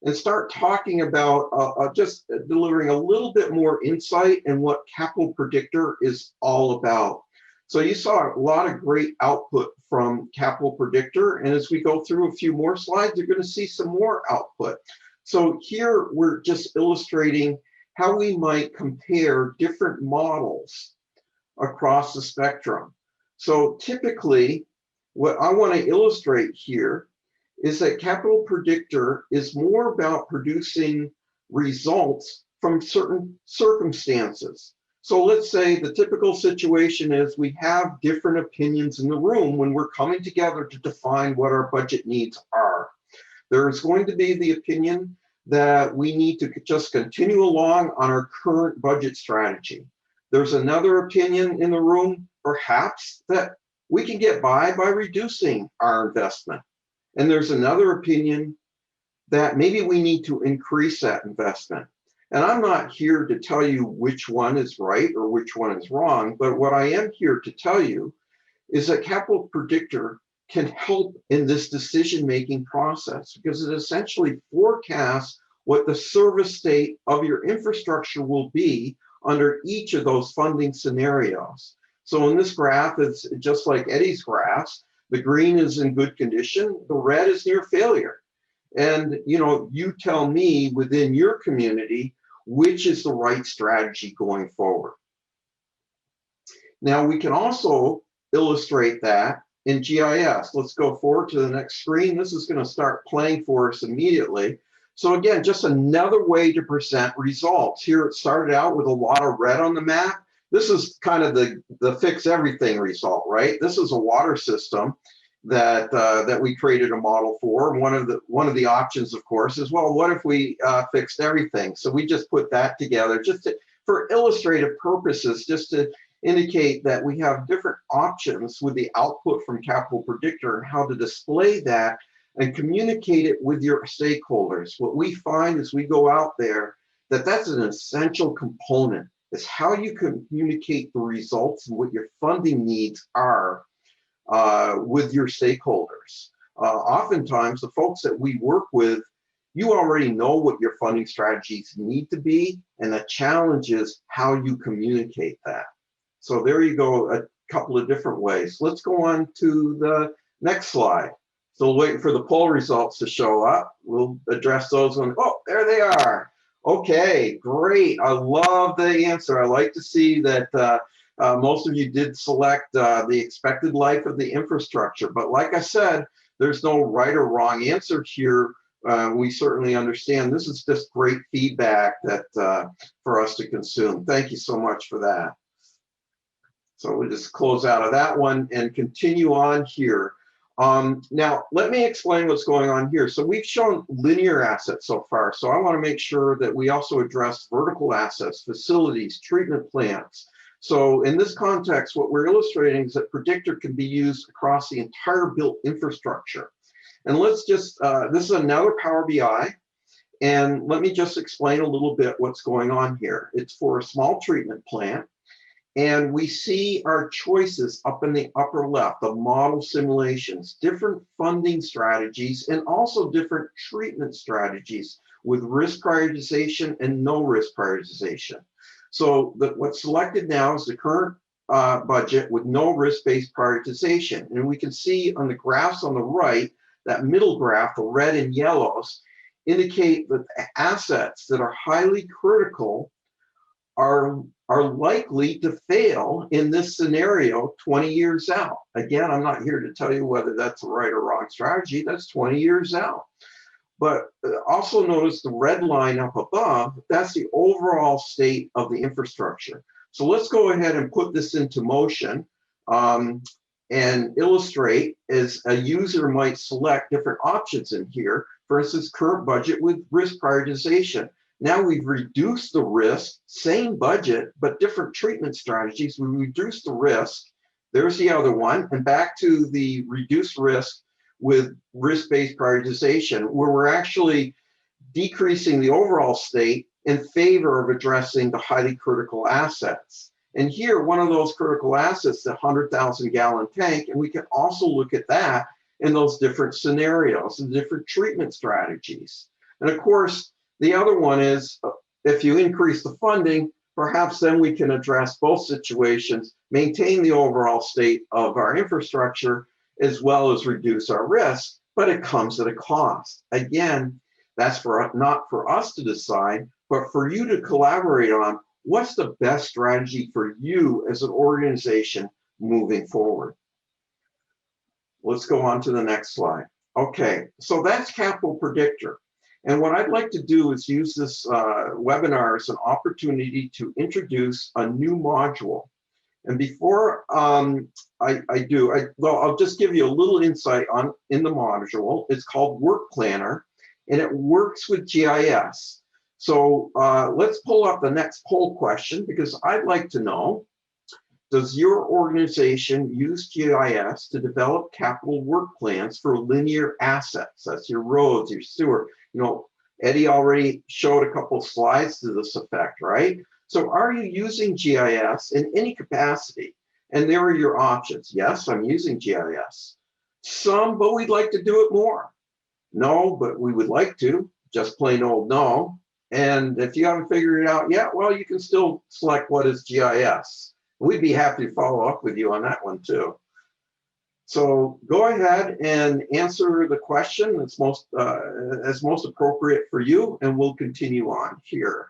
and start talking about just delivering a little bit more insight in what Capital Predictor is all about. So you saw a lot of great output from Capital Predictor, and as we go through a few more slides, you're going to see some more output. So here we're just illustrating how we might compare different models across the spectrum. So typically, what I want to illustrate here is that Capital Predictor is more about producing results from certain circumstances. So let's say the typical situation is we have different opinions in the room when we're coming together to define what our budget needs are. There is going to be the opinion that we need to just continue along on our current budget strategy. There's another opinion in the room, perhaps, that we can get by reducing our investment. And there's another opinion that maybe we need to increase that investment. And I'm not here to tell you which one is right or which one is wrong, but what I am here to tell you is that Capital Predictor can help in this decision-making process because it essentially forecasts what the service state of your infrastructure will be under each of those funding scenarios. So in this graph, it's just like Eddie's graphs. The green is in good condition, the red is near failure. And you tell me within your community which is the right strategy going forward. Now we can also illustrate that in GIS. Let's go forward to the next screen. This is going to start playing for us immediately. So again, just another way to present results. Here it started out with a lot of red on the map. This is kind of the fix everything result, right? This is a water system that we created a model for. One of the options, of course, is, well, what if we fixed everything? So we just put that together just for illustrative purposes, just to indicate that we have different options with the output from Capital Predictor and how to display that and communicate it with your stakeholders. What we find as we go out there, that's an essential component, is how you communicate the results and what your funding needs are with your stakeholders. Oftentimes, the folks that we work with, you already know what your funding strategies need to be, and the challenge is how you communicate that. So there you go, a couple of different ways. Let's go on to the next slide. Still waiting for the poll results to show up. We'll address those when, oh, there they are. Okay, great. I love the answer. I like to see that most of you did select the expected life of the infrastructure. But like I said, there's no right or wrong answer here. We certainly understand this is just great feedback that for us to consume. Thank you so much for that. So we'll just close out of that one and continue on here. Now, let me explain what's going on here. So we've shown linear assets so far. So I want to make sure that we also address vertical assets, facilities, treatment plants. So in this context, what we're illustrating is that Predictor can be used across the entire built infrastructure. And let's just, this is another Power BI. And let me just explain a little bit what's going on here. It's for a small treatment plant. And we see our choices up in the upper left, the model simulations, different funding strategies, and also different treatment strategies with risk prioritization and no risk prioritization. So what's selected now is the current budget with no risk-based prioritization. And we can see on the graphs on the right, that middle graph, the red and yellows, indicate that the assets that are highly critical are likely to fail in this scenario 20 years out. Again, I'm not here to tell you whether that's a right or wrong strategy. That's 20 years out. But also notice the red line up above, that's the overall state of the infrastructure. So let's go ahead and put this into motion and illustrate as a user might select different options in here. For instance, current budget with risk prioritization. Now we've reduced the risk, same budget, but different treatment strategies. We reduced the risk. There's the other one. And back to the reduced risk with risk-based prioritization, where we're actually decreasing the overall state in favor of addressing the highly critical assets. And here, one of those critical assets, the 100,000 gallon tank, and we can also look at that in those different scenarios and different treatment strategies. And of course, the other one is if you increase the funding, perhaps then we can address both situations, maintain the overall state of our infrastructure, as well as reduce our risk, but it comes at a cost. Again, that's not for us to decide, but for you to collaborate on what's the best strategy for you as an organization moving forward. Let's go on to the next slide. Okay, so that's Capital Predictor. And what I'd like to do is use this webinar as an opportunity to introduce a new module. And before I do, I'll just give you a little insight in the module. It's called Work Planner, and it works with GIS. So let's pull up the next poll question, because I'd like to know, does your organization use GIS to develop capital work plans for linear assets? That's your roads, your sewer. You know, Eddie already showed a couple slides to this effect, right? So are you using GIS in any capacity? And there are your options. Yes, I'm using GIS. Some, but we'd like to do it more. No, but we would like to. Just plain old no. And if you haven't figured it out yet, well, you can still select what is GIS. We'd be happy to follow up with you on that one too. So go ahead and answer the question that's most appropriate for you, and we'll continue on here.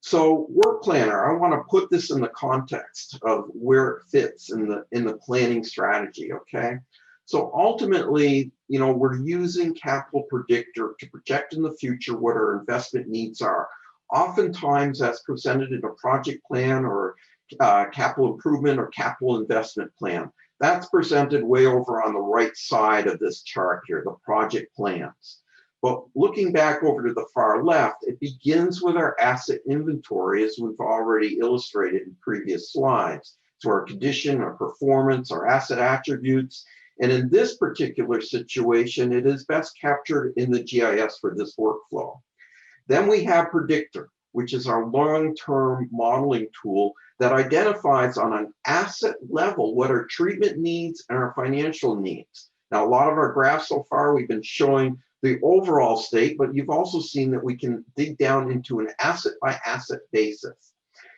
So Work Planner, I want to put this in the context of where it fits in the planning strategy, okay? So ultimately, you know, we're using Capital Predictor to project in the future what our investment needs are. Oftentimes that's presented in a project plan or capital improvement or capital investment plan. That's presented way over on the right side of this chart here, the project plans. But looking back over to the far left, it begins with our asset inventory, as we've already illustrated in previous slides. So our condition, our performance, our asset attributes. And in this particular situation, it is best captured in the GIS for this workflow. Then we have Predictor, which is our long-term modeling tool that identifies on an asset level what our treatment needs and our financial needs. Now, a lot of our graphs so far, we've been showing the overall state, but you've also seen that we can dig down into an asset by asset basis.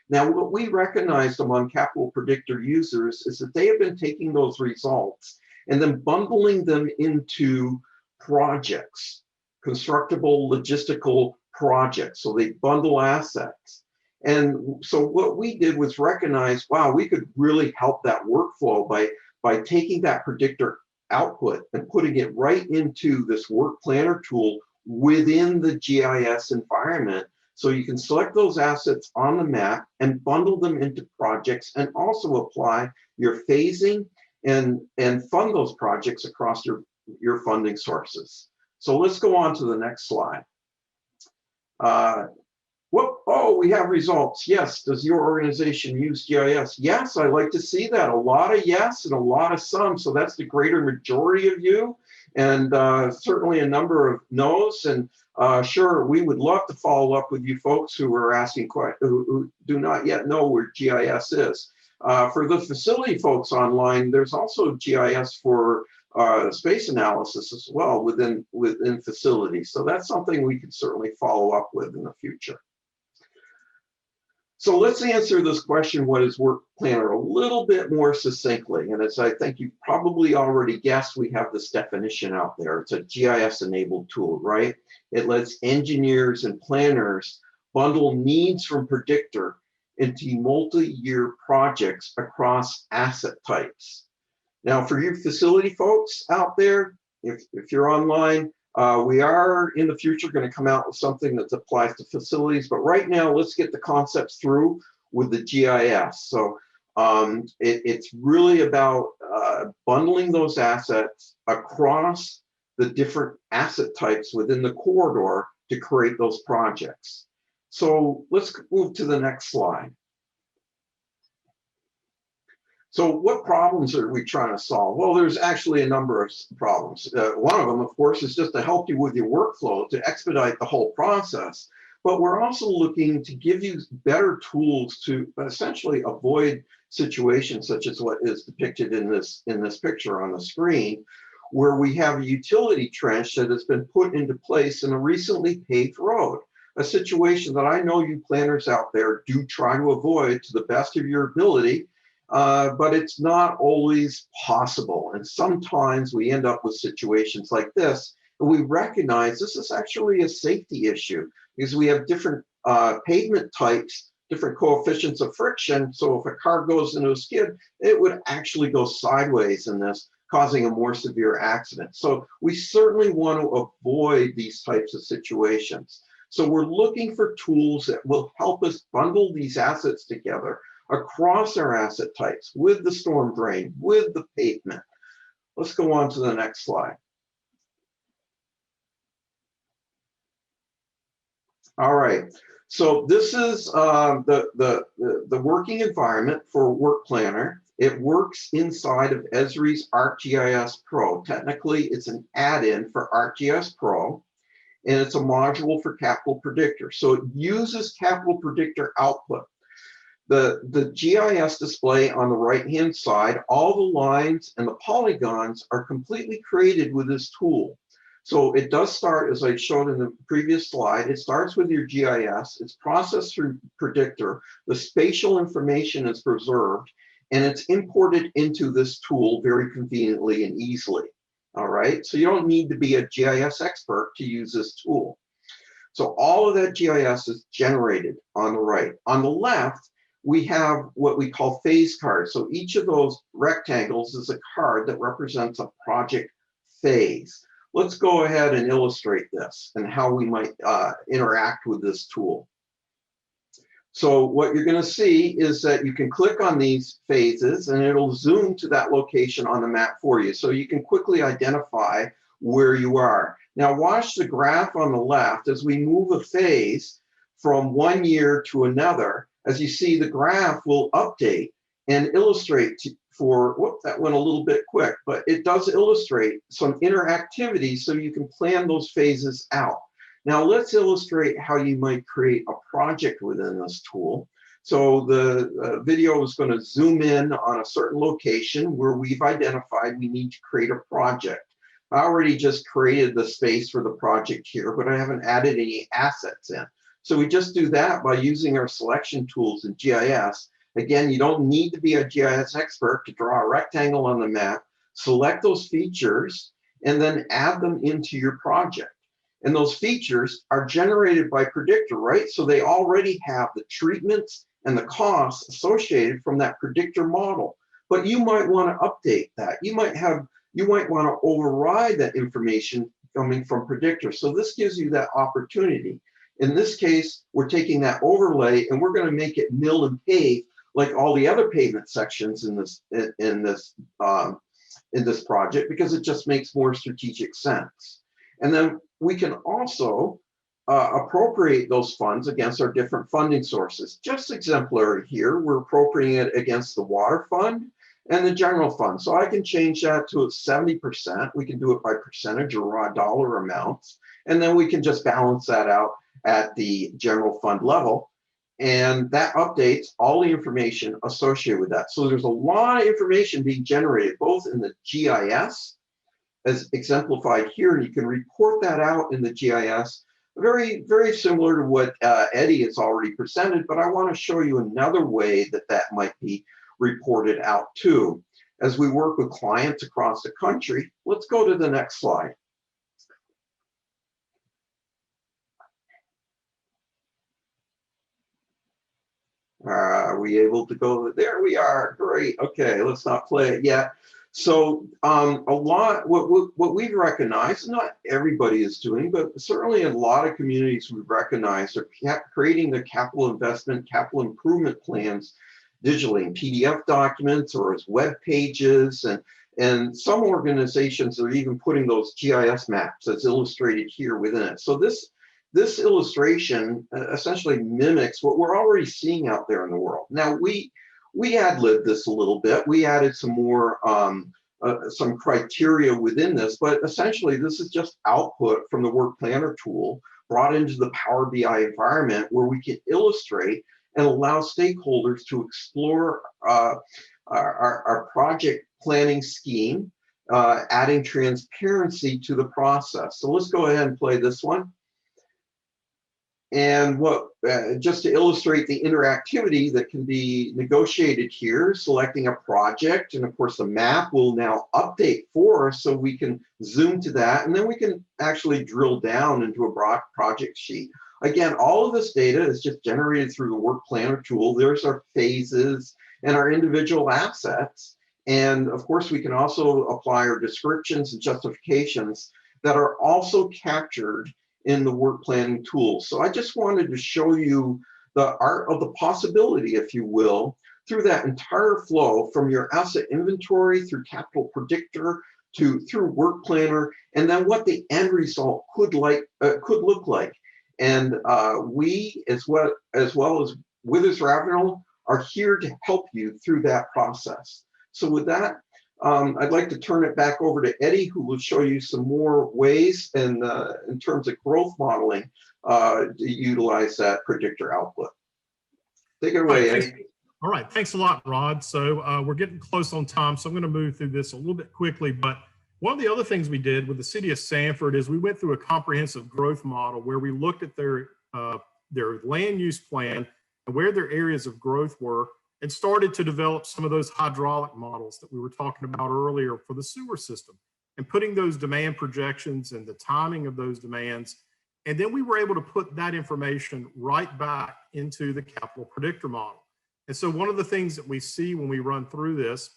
Now, what we recognized among Capital Predictor users is that they have been taking those results and then bundling them into projects, constructible logistical projects. So they bundle assets. And so what we did was recognize, wow, we could really help that workflow by taking that predictor output and putting it right into this work planner tool within the GIS environment. So you can select those assets on the map and bundle them into projects, and also apply your phasing and fund those projects across your funding sources. So let's go on to the next slide. Oh, we have results. Yes. Does your organization use GIS? Yes, I like to see that. A lot of yes and a lot of some. So that's the greater majority of you, and certainly a number of no's. And sure, we would love to follow up with you folks who are asking who do not yet know where GIS is. For the facility folks online, there's also GIS for space analysis as well within facilities. So that's something we could certainly follow up with in the future. So let's answer this question, what is Work Planner, a little bit more succinctly. And as I think you probably already guessed, we have this definition out there. It's a GIS-enabled tool, right? It lets engineers and planners bundle needs from Predictor into multi-year projects across asset types. Now, for you facility folks out there, if you're online, we are in the future going to come out with something that applies to facilities, but right now let's get the concepts through with the GIS. So it's really about bundling those assets across the different asset types within the corridor to create those projects. So let's move to the next slide. So what problems are we trying to solve? Well, there's actually a number of problems. One of them, of course, is just to help you with your workflow to expedite the whole process. But we're also looking to give you better tools to essentially avoid situations such as what is depicted in this picture on the screen, where we have a utility trench that has been put into place in a recently paved road. A situation that I know you planners out there do try to avoid to the best of your ability. But it's not always possible. And sometimes we end up with situations like this, and we recognize this is actually a safety issue because we have different pavement types, different coefficients of friction. So if a car goes into a skid, it would actually go sideways in this, causing a more severe accident. So we certainly want to avoid these types of situations. So we're looking for tools that will help us bundle these assets together across our asset types, with the storm drain, with the pavement. Let's go on to the next slide. All right, so this is the working environment for Work Planner. It works inside of Esri's ArcGIS Pro. Technically, it's an add-in for ArcGIS Pro, and it's a module for Capital Predictor. So it uses Capital Predictor output. The GIS display on the right-hand side, all the lines and the polygons are completely created with this tool. So it does start, as I showed in the previous slide, it starts with your GIS, it's processed through Predictor, the spatial information is preserved, and it's imported into this tool very conveniently and easily. All right, so you don't need to be a GIS expert to use this tool. So all of that GIS is generated on the right. On the left, we have what we call phase cards. So each of those rectangles is a card that represents a project phase. Let's go ahead and illustrate this and how we might interact with this tool. So what you're going to see is that you can click on these phases and it'll zoom to that location on the map for you. So you can quickly identify where you are. Now watch the graph on the left as we move a phase from one year to another. As you see, the graph will update and illustrate for, whoop, that went a little bit quick, but it does illustrate some interactivity so you can plan those phases out. Now let's illustrate how you might create a project within this tool. So the video is going to zoom in on a certain location where we've identified we need to create a project. I already just created the space for the project here, but I haven't added any assets in. So we just do that by using our selection tools in GIS. Again, you don't need to be a GIS expert to draw a rectangle on the map, select those features, and then add them into your project. And those features are generated by Predictor, right? So they already have the treatments and the costs associated from that Predictor model. But you might want to update that. You might want to override that information coming from Predictor. So this gives you that opportunity. In this case, we're taking that overlay and we're going to make it mill and pave like all the other pavement sections in this project, because it just makes more strategic sense. And then we can also appropriate those funds against our different funding sources. Just exemplary here, we're appropriating it against the water fund and the general fund. So I can change that to 70%. We can do it by percentage or raw dollar amounts. And then we can just balance that out at the general fund level. And that updates all the information associated with that. So there's a lot of information being generated, both in the GIS, as exemplified here, and you can report that out in the GIS, very, very similar to what Eddie has already presented, but I want to show you another way that that might be reported out too. As we work with clients across the country, let's go to the next slide. Are we able to go? There we are. Great. Okay, let's not play it yet. So what we've recognized, not everybody is doing, but certainly a lot of communities we've recognized are creating their capital investment, capital improvement plans digitally in PDF documents or as web pages. And some organizations are even putting those GIS maps as illustrated here within it. So this this illustration essentially mimics what we're already seeing out there in the world. Now, we ad-libbed this a little bit. We added some more some criteria within this, but essentially this is just output from the Work Planner tool brought into the Power BI environment, where we can illustrate and allow stakeholders to explore our project planning scheme, adding transparency to the process. So let's go ahead and play this one. And what, just to illustrate the interactivity that can be negotiated here, selecting a project, and of course the map will now update for us, so we can zoom to that, and then we can actually drill down into a broad project sheet. Again, all of this data is just generated through the Work Planner tool. There's our phases and our individual assets. And of course, we can also apply our descriptions and justifications that are also captured in the work planning tool. So I just wanted to show you the art of the possibility, if you will, through that entire flow, from your asset inventory through Capital Predictor through Work Planner, and then what the end result could look like. And we, as well as Withers Ravenel, are here to help you through that process. So with that, I'd like to turn it back over to Eddie, who will show you some more ways in terms of growth modeling to utilize that predictor output. Take it away, Eddie.
All right, thanks a lot, Rod. So we're getting close on time, so I'm going to move through this a little bit quickly. But one of the other things we did with the city of Sanford is we went through a comprehensive growth model where we looked at their land use plan and where their areas of growth were, and started to develop some of those hydraulic models that we were talking about earlier for the sewer system, and putting those demand projections and the timing of those demands. And then we were able to put that information right back into the Capital Predictor model. And so one of the things that we see when we run through this,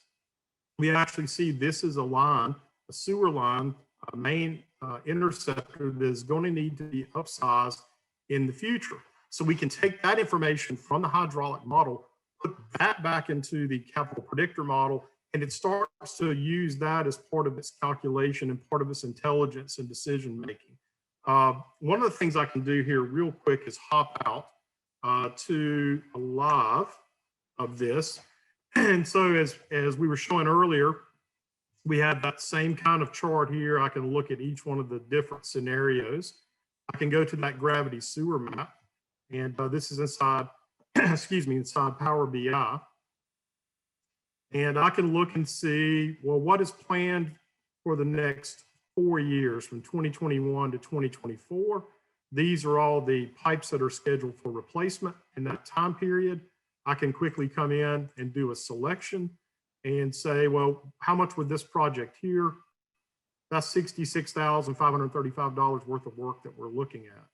we actually see this is a line, a sewer line, a main interceptor that is going to need to be upsized in the future. So we can take that information from the hydraulic model, put that back into the Capital Predictor model, and it starts to use that as part of its calculation and part of its intelligence and decision making. One of the things I can do here real quick is hop out to a live of this. And so as we were showing earlier, we have that same kind of chart here. I can look at each one of the different scenarios. I can go to that gravity sewer map, and this is inside excuse me, inside Power BI. And I can look and see, well, what is planned for the next 4 years from 2021 to 2024. These are all the pipes that are scheduled for replacement in that time period. I can quickly come in and do a selection and say, well, how much would this project here? That's $66,535 worth of work that we're looking at.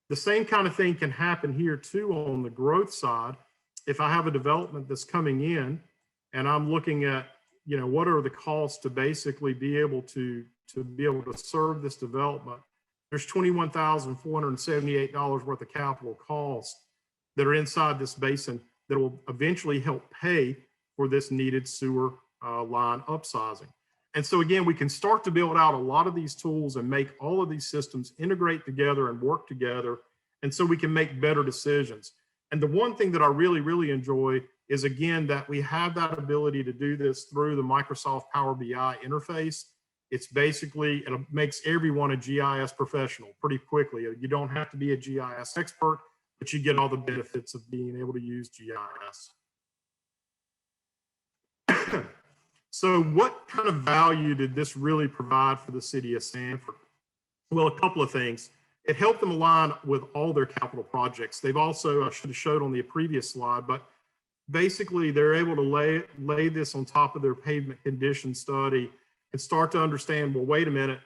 The same kind of thing can happen here too on the growth side. If I have a development that's coming in and I'm looking at, you know, what are the costs to basically be able to serve this development, there's $21,478 worth of capital costs that are inside this basin that will eventually help pay for this needed sewer line upsizing. And so again, we can start to build out a lot of these tools and make all of these systems integrate together and work together. And so we can make better decisions. And the one thing that I really, really enjoy is, again, that we have that ability to do this through the Microsoft Power BI interface. It's basically, it makes everyone a GIS professional pretty quickly. You don't have to be a GIS expert, but you get all the benefits of being able to use GIS. So what kind of value did this really provide for the city of Sanford? Well, a couple of things. It helped them align with all their capital projects. They've also, I should have showed on the previous slide, but basically they're able to lay this on top of their pavement condition study and start to understand, well, wait a minute,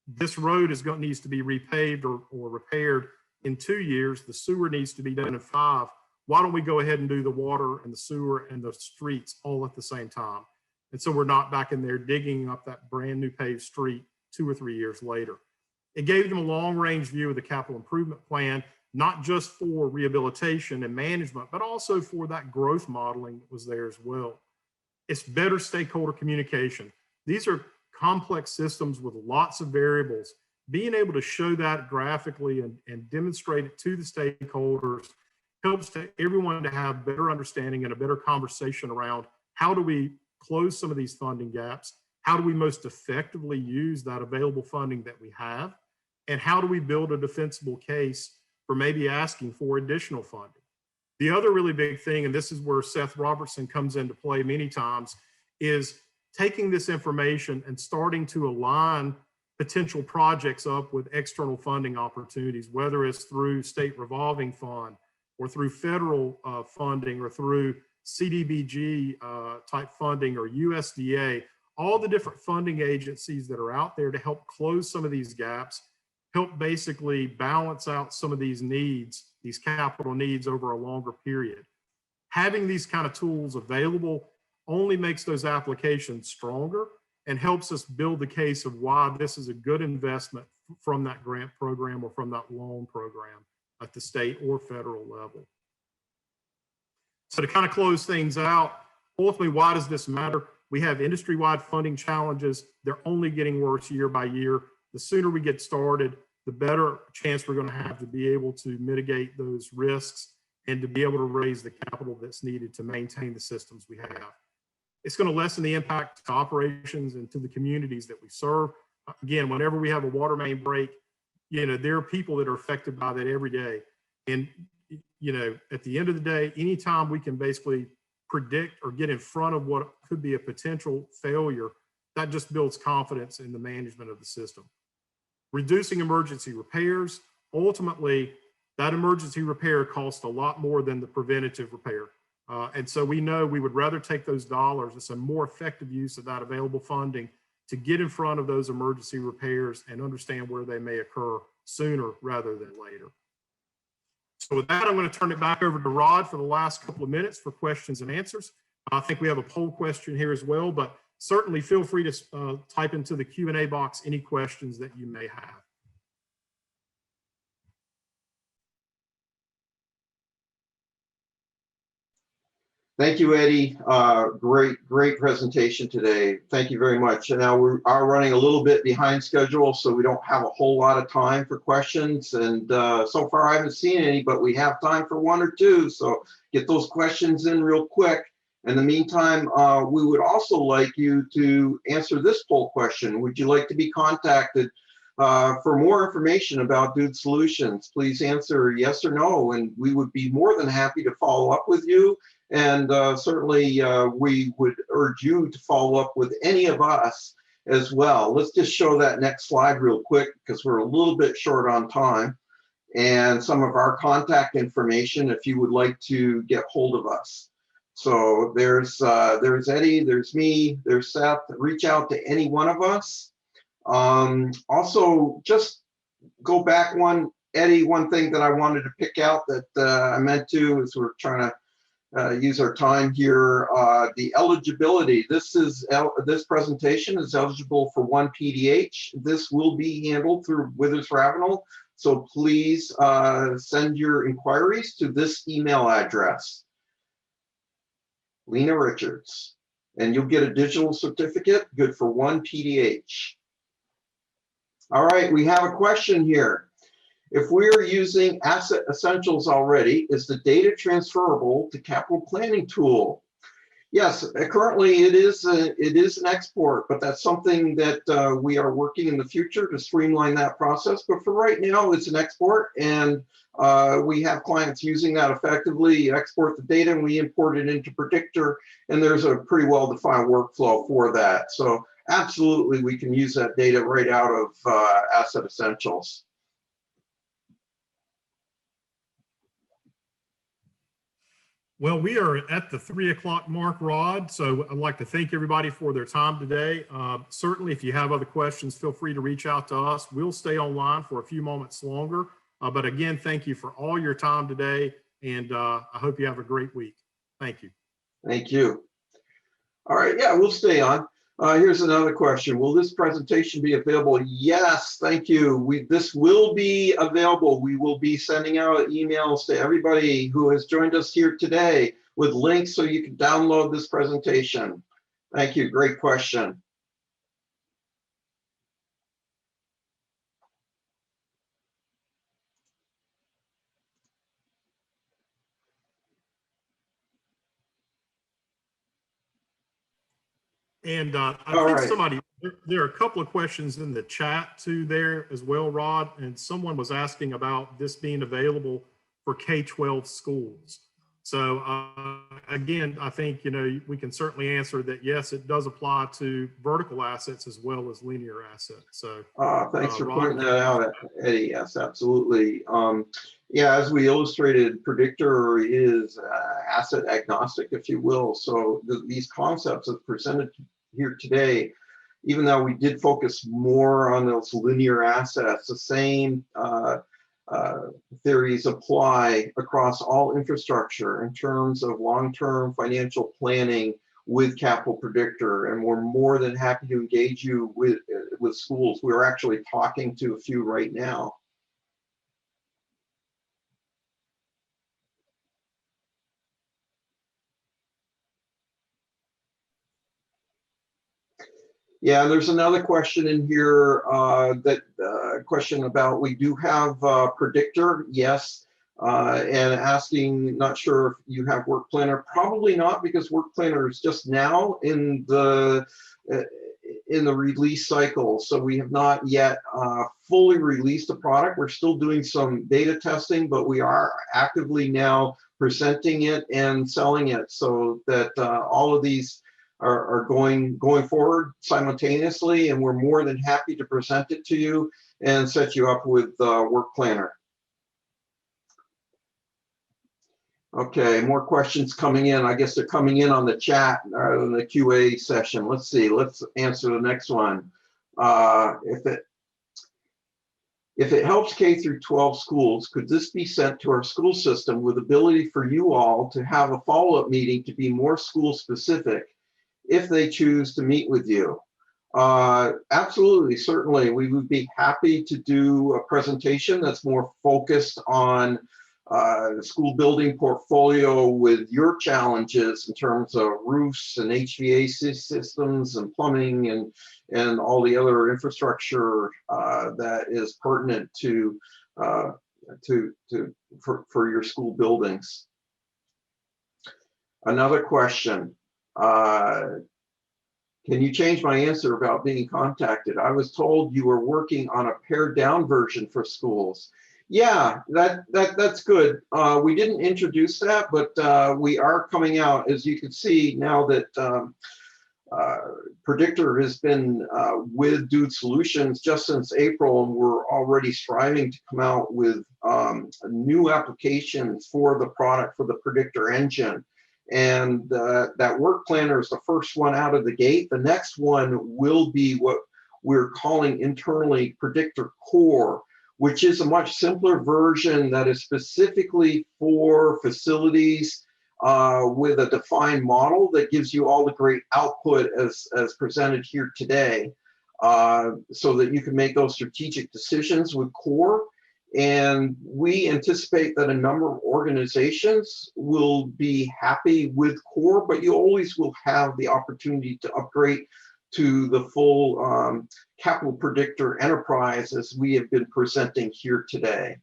this road needs to be repaved or repaired in 2 years. The sewer needs to be done in 5. Why don't we go ahead and do the water and the sewer and the streets all at the same time? And so we're not back in there digging up that brand new paved street 2 or 3 years later. It gave them a long range view of the capital improvement plan, not just for rehabilitation and management, but also for that growth modeling that was there as well. It's better stakeholder communication. These are complex systems with lots of variables. being able to show that graphically and demonstrate it to the stakeholders helps to everyone to have better understanding and a better conversation around how do we close some of these funding gaps? How do we most effectively use that available funding that we have? And how do we build a defensible case for maybe asking for additional funding? The other really big thing, and this is where Seth Robertson comes into play many times, is taking this information and starting to align potential projects up with external funding opportunities, whether it's through state revolving fund or through federal funding or through CDBG type funding or USDA, all the different funding agencies that are out there to help close some of these gaps, help basically balance out some of these needs, these capital needs over a longer period. Having these kind of tools available only makes those applications stronger and helps us build the case of why this is a good investment from that grant program or from that loan program at the state or federal level. So to kind of close things out, ultimately, why does this matter? We have industry-wide funding challenges. They're only getting worse year by year. The sooner we get started, the better chance we're going to have to be able to mitigate those risks and to be able to raise the capital that's needed to maintain the systems we have. It's going to lessen the impact to operations and to the communities that we serve. Again, whenever we have a water main break, there are people that are affected by that every day. And, at the end of the day, anytime we can basically predict or get in front of what could be a potential failure, that just builds confidence in the management of the system. Reducing emergency repairs, ultimately, that emergency repair costs a lot more than the preventative repair. And so we know we would rather take those dollars. It's a more effective use of that available funding to get in front of those emergency repairs and understand where they may occur sooner rather than later. So with that, I'm going to turn it back over to Rod for the last couple of minutes for questions and answers. I think we have a poll question here as well, but certainly feel free to type into the Q&A box any questions that you may have.
Thank you, Eddie. Great presentation today. Thank you very much. And now we are running a little bit behind schedule, so we don't have a whole lot of time for questions. And so far I haven't seen any, but we have time for one or two. So get those questions in real quick. In the meantime, we would also like you to answer this poll question. Would you like to be contacted for more information about Dude Solutions? Please answer yes or no, and we would be more than happy to follow up with you. And certainly we would urge you to follow up with any of us as well. Let's just show that next slide real quick because we're a little bit short on time. And some of our contact information if you would like to get hold of us. So there's Eddie, there's me, there's Seth. Reach out to any one of us. Also, just go back one, Eddie, one thing that I wanted to pick out that I meant to is we're trying to use our time here. The eligibility. This presentation is eligible for 1 PDH. This will be handled through Withers Ravenel. So please send your inquiries to this email address, Lena Richards, and you'll get a digital certificate good for 1 PDH. All right, we have a question here. If we're using Asset Essentials already, is the data transferable to Capital Planning Tool? Yes, currently it is an export, but that's something that we are working in the future to streamline that process. But for right now, it's an export, and we have clients using that effectively. You export the data, and we import it into Predictor, and there's a pretty well-defined workflow for that. So absolutely, we can use that data right out of Asset Essentials.
Well, we are at the 3 o'clock mark, Rod. So I'd like to thank everybody for their time today. Certainly, if you have other questions, feel free to reach out to us. We'll stay online for a few moments longer. But again, thank you for all your time today. And I hope you have a great week. Thank you.
Thank you. All right, yeah, we'll stay on. Here's another question. Will this presentation be available? Yes, thank you. This will be available. We will be sending out emails to everybody who has joined us here today with links so you can download this presentation. Thank you, great question.
And I
All
think
right.
there are a couple of questions in the chat too there as well, Rod. And someone was asking about this being available for K-12 schools. So again, I think, we can certainly answer that. Yes, it does apply to vertical assets as well as linear assets. So
Thanks for
Rod,
pointing that out, Eddie. Yes, absolutely. Yeah, as we illustrated, Predictor is asset agnostic, if you will. So these concepts as presented here today, even though we did focus more on those linear assets, the same uh, theories apply across all infrastructure in terms of long-term financial planning with Capital Predictor, and we're more than happy to engage you with schools. We're actually talking to a few right now. Yeah, there's another question in here that question about, we do have Predictor, yes, and asking, not sure if you have Work Planner. Probably not, because Work Planner is just now uh, in the release cycle. So we have not yet fully released the product. We're still doing some beta testing, but we are actively now presenting it and selling it, so that all of these are going forward simultaneously, and we're more than happy to present it to you and set you up with Work Planner. Okay, more questions coming in. I guess they're coming in on the chat rather than the QA session. Let's see, let's answer the next one. If it helps K through 12 schools, could this be sent to our school system with ability for you all to have a follow-up meeting to be more school specific if they choose to meet with you? Absolutely, certainly. We would be happy to do a presentation that's more focused on the school building portfolio with your challenges in terms of roofs and HVAC systems and plumbing and all the other infrastructure that is pertinent to for your school buildings. Another question. Can you change my answer about being contacted? I was told you were working on a pared down version for schools. Yeah, that's good. We didn't introduce that, but we are coming out, as you can see now that Predictor has been with Dude Solutions just since April, and we're already striving to come out with new applications for the product, for the Predictor engine. And that Work Planner is the first one out of the gate. The next one will be what we're calling internally Predictor Core, which is a much simpler version that is specifically for facilities with a defined model that gives you all the great output as presented here today, so that you can make those strategic decisions with Core. And we anticipate that a number of organizations will be happy with Core, but you always will have the opportunity to upgrade to the full Capital Predictor Enterprise, as we have been presenting here today.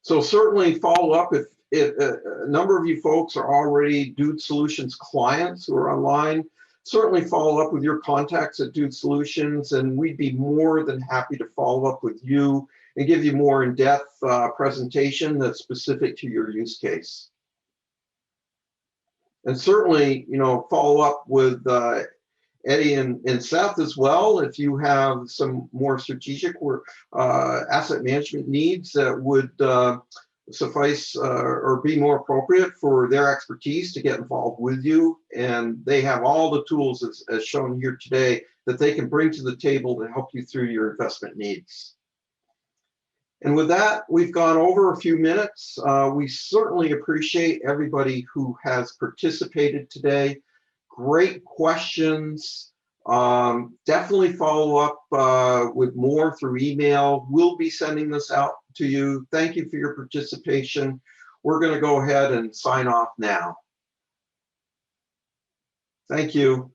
So certainly follow up if a number of you folks are already Dude Solutions clients who are online. Certainly follow up with your contacts at Dude Solutions, and we'd be more than happy to follow up with you and give you more in-depth presentation that's specific to your use case. And certainly, follow up with Eddie and Seth as well, if you have some more strategic asset management needs that would suffice or be more appropriate for their expertise to get involved with you. And they have all the tools as shown here today that they can bring to the table to help you through your investment needs. And with that, we've gone over a few minutes. We certainly appreciate everybody who has participated today. Great questions. Definitely follow up with more through email. We'll be sending this out to you. Thank you for your participation. We're going to go ahead and sign off now. Thank you.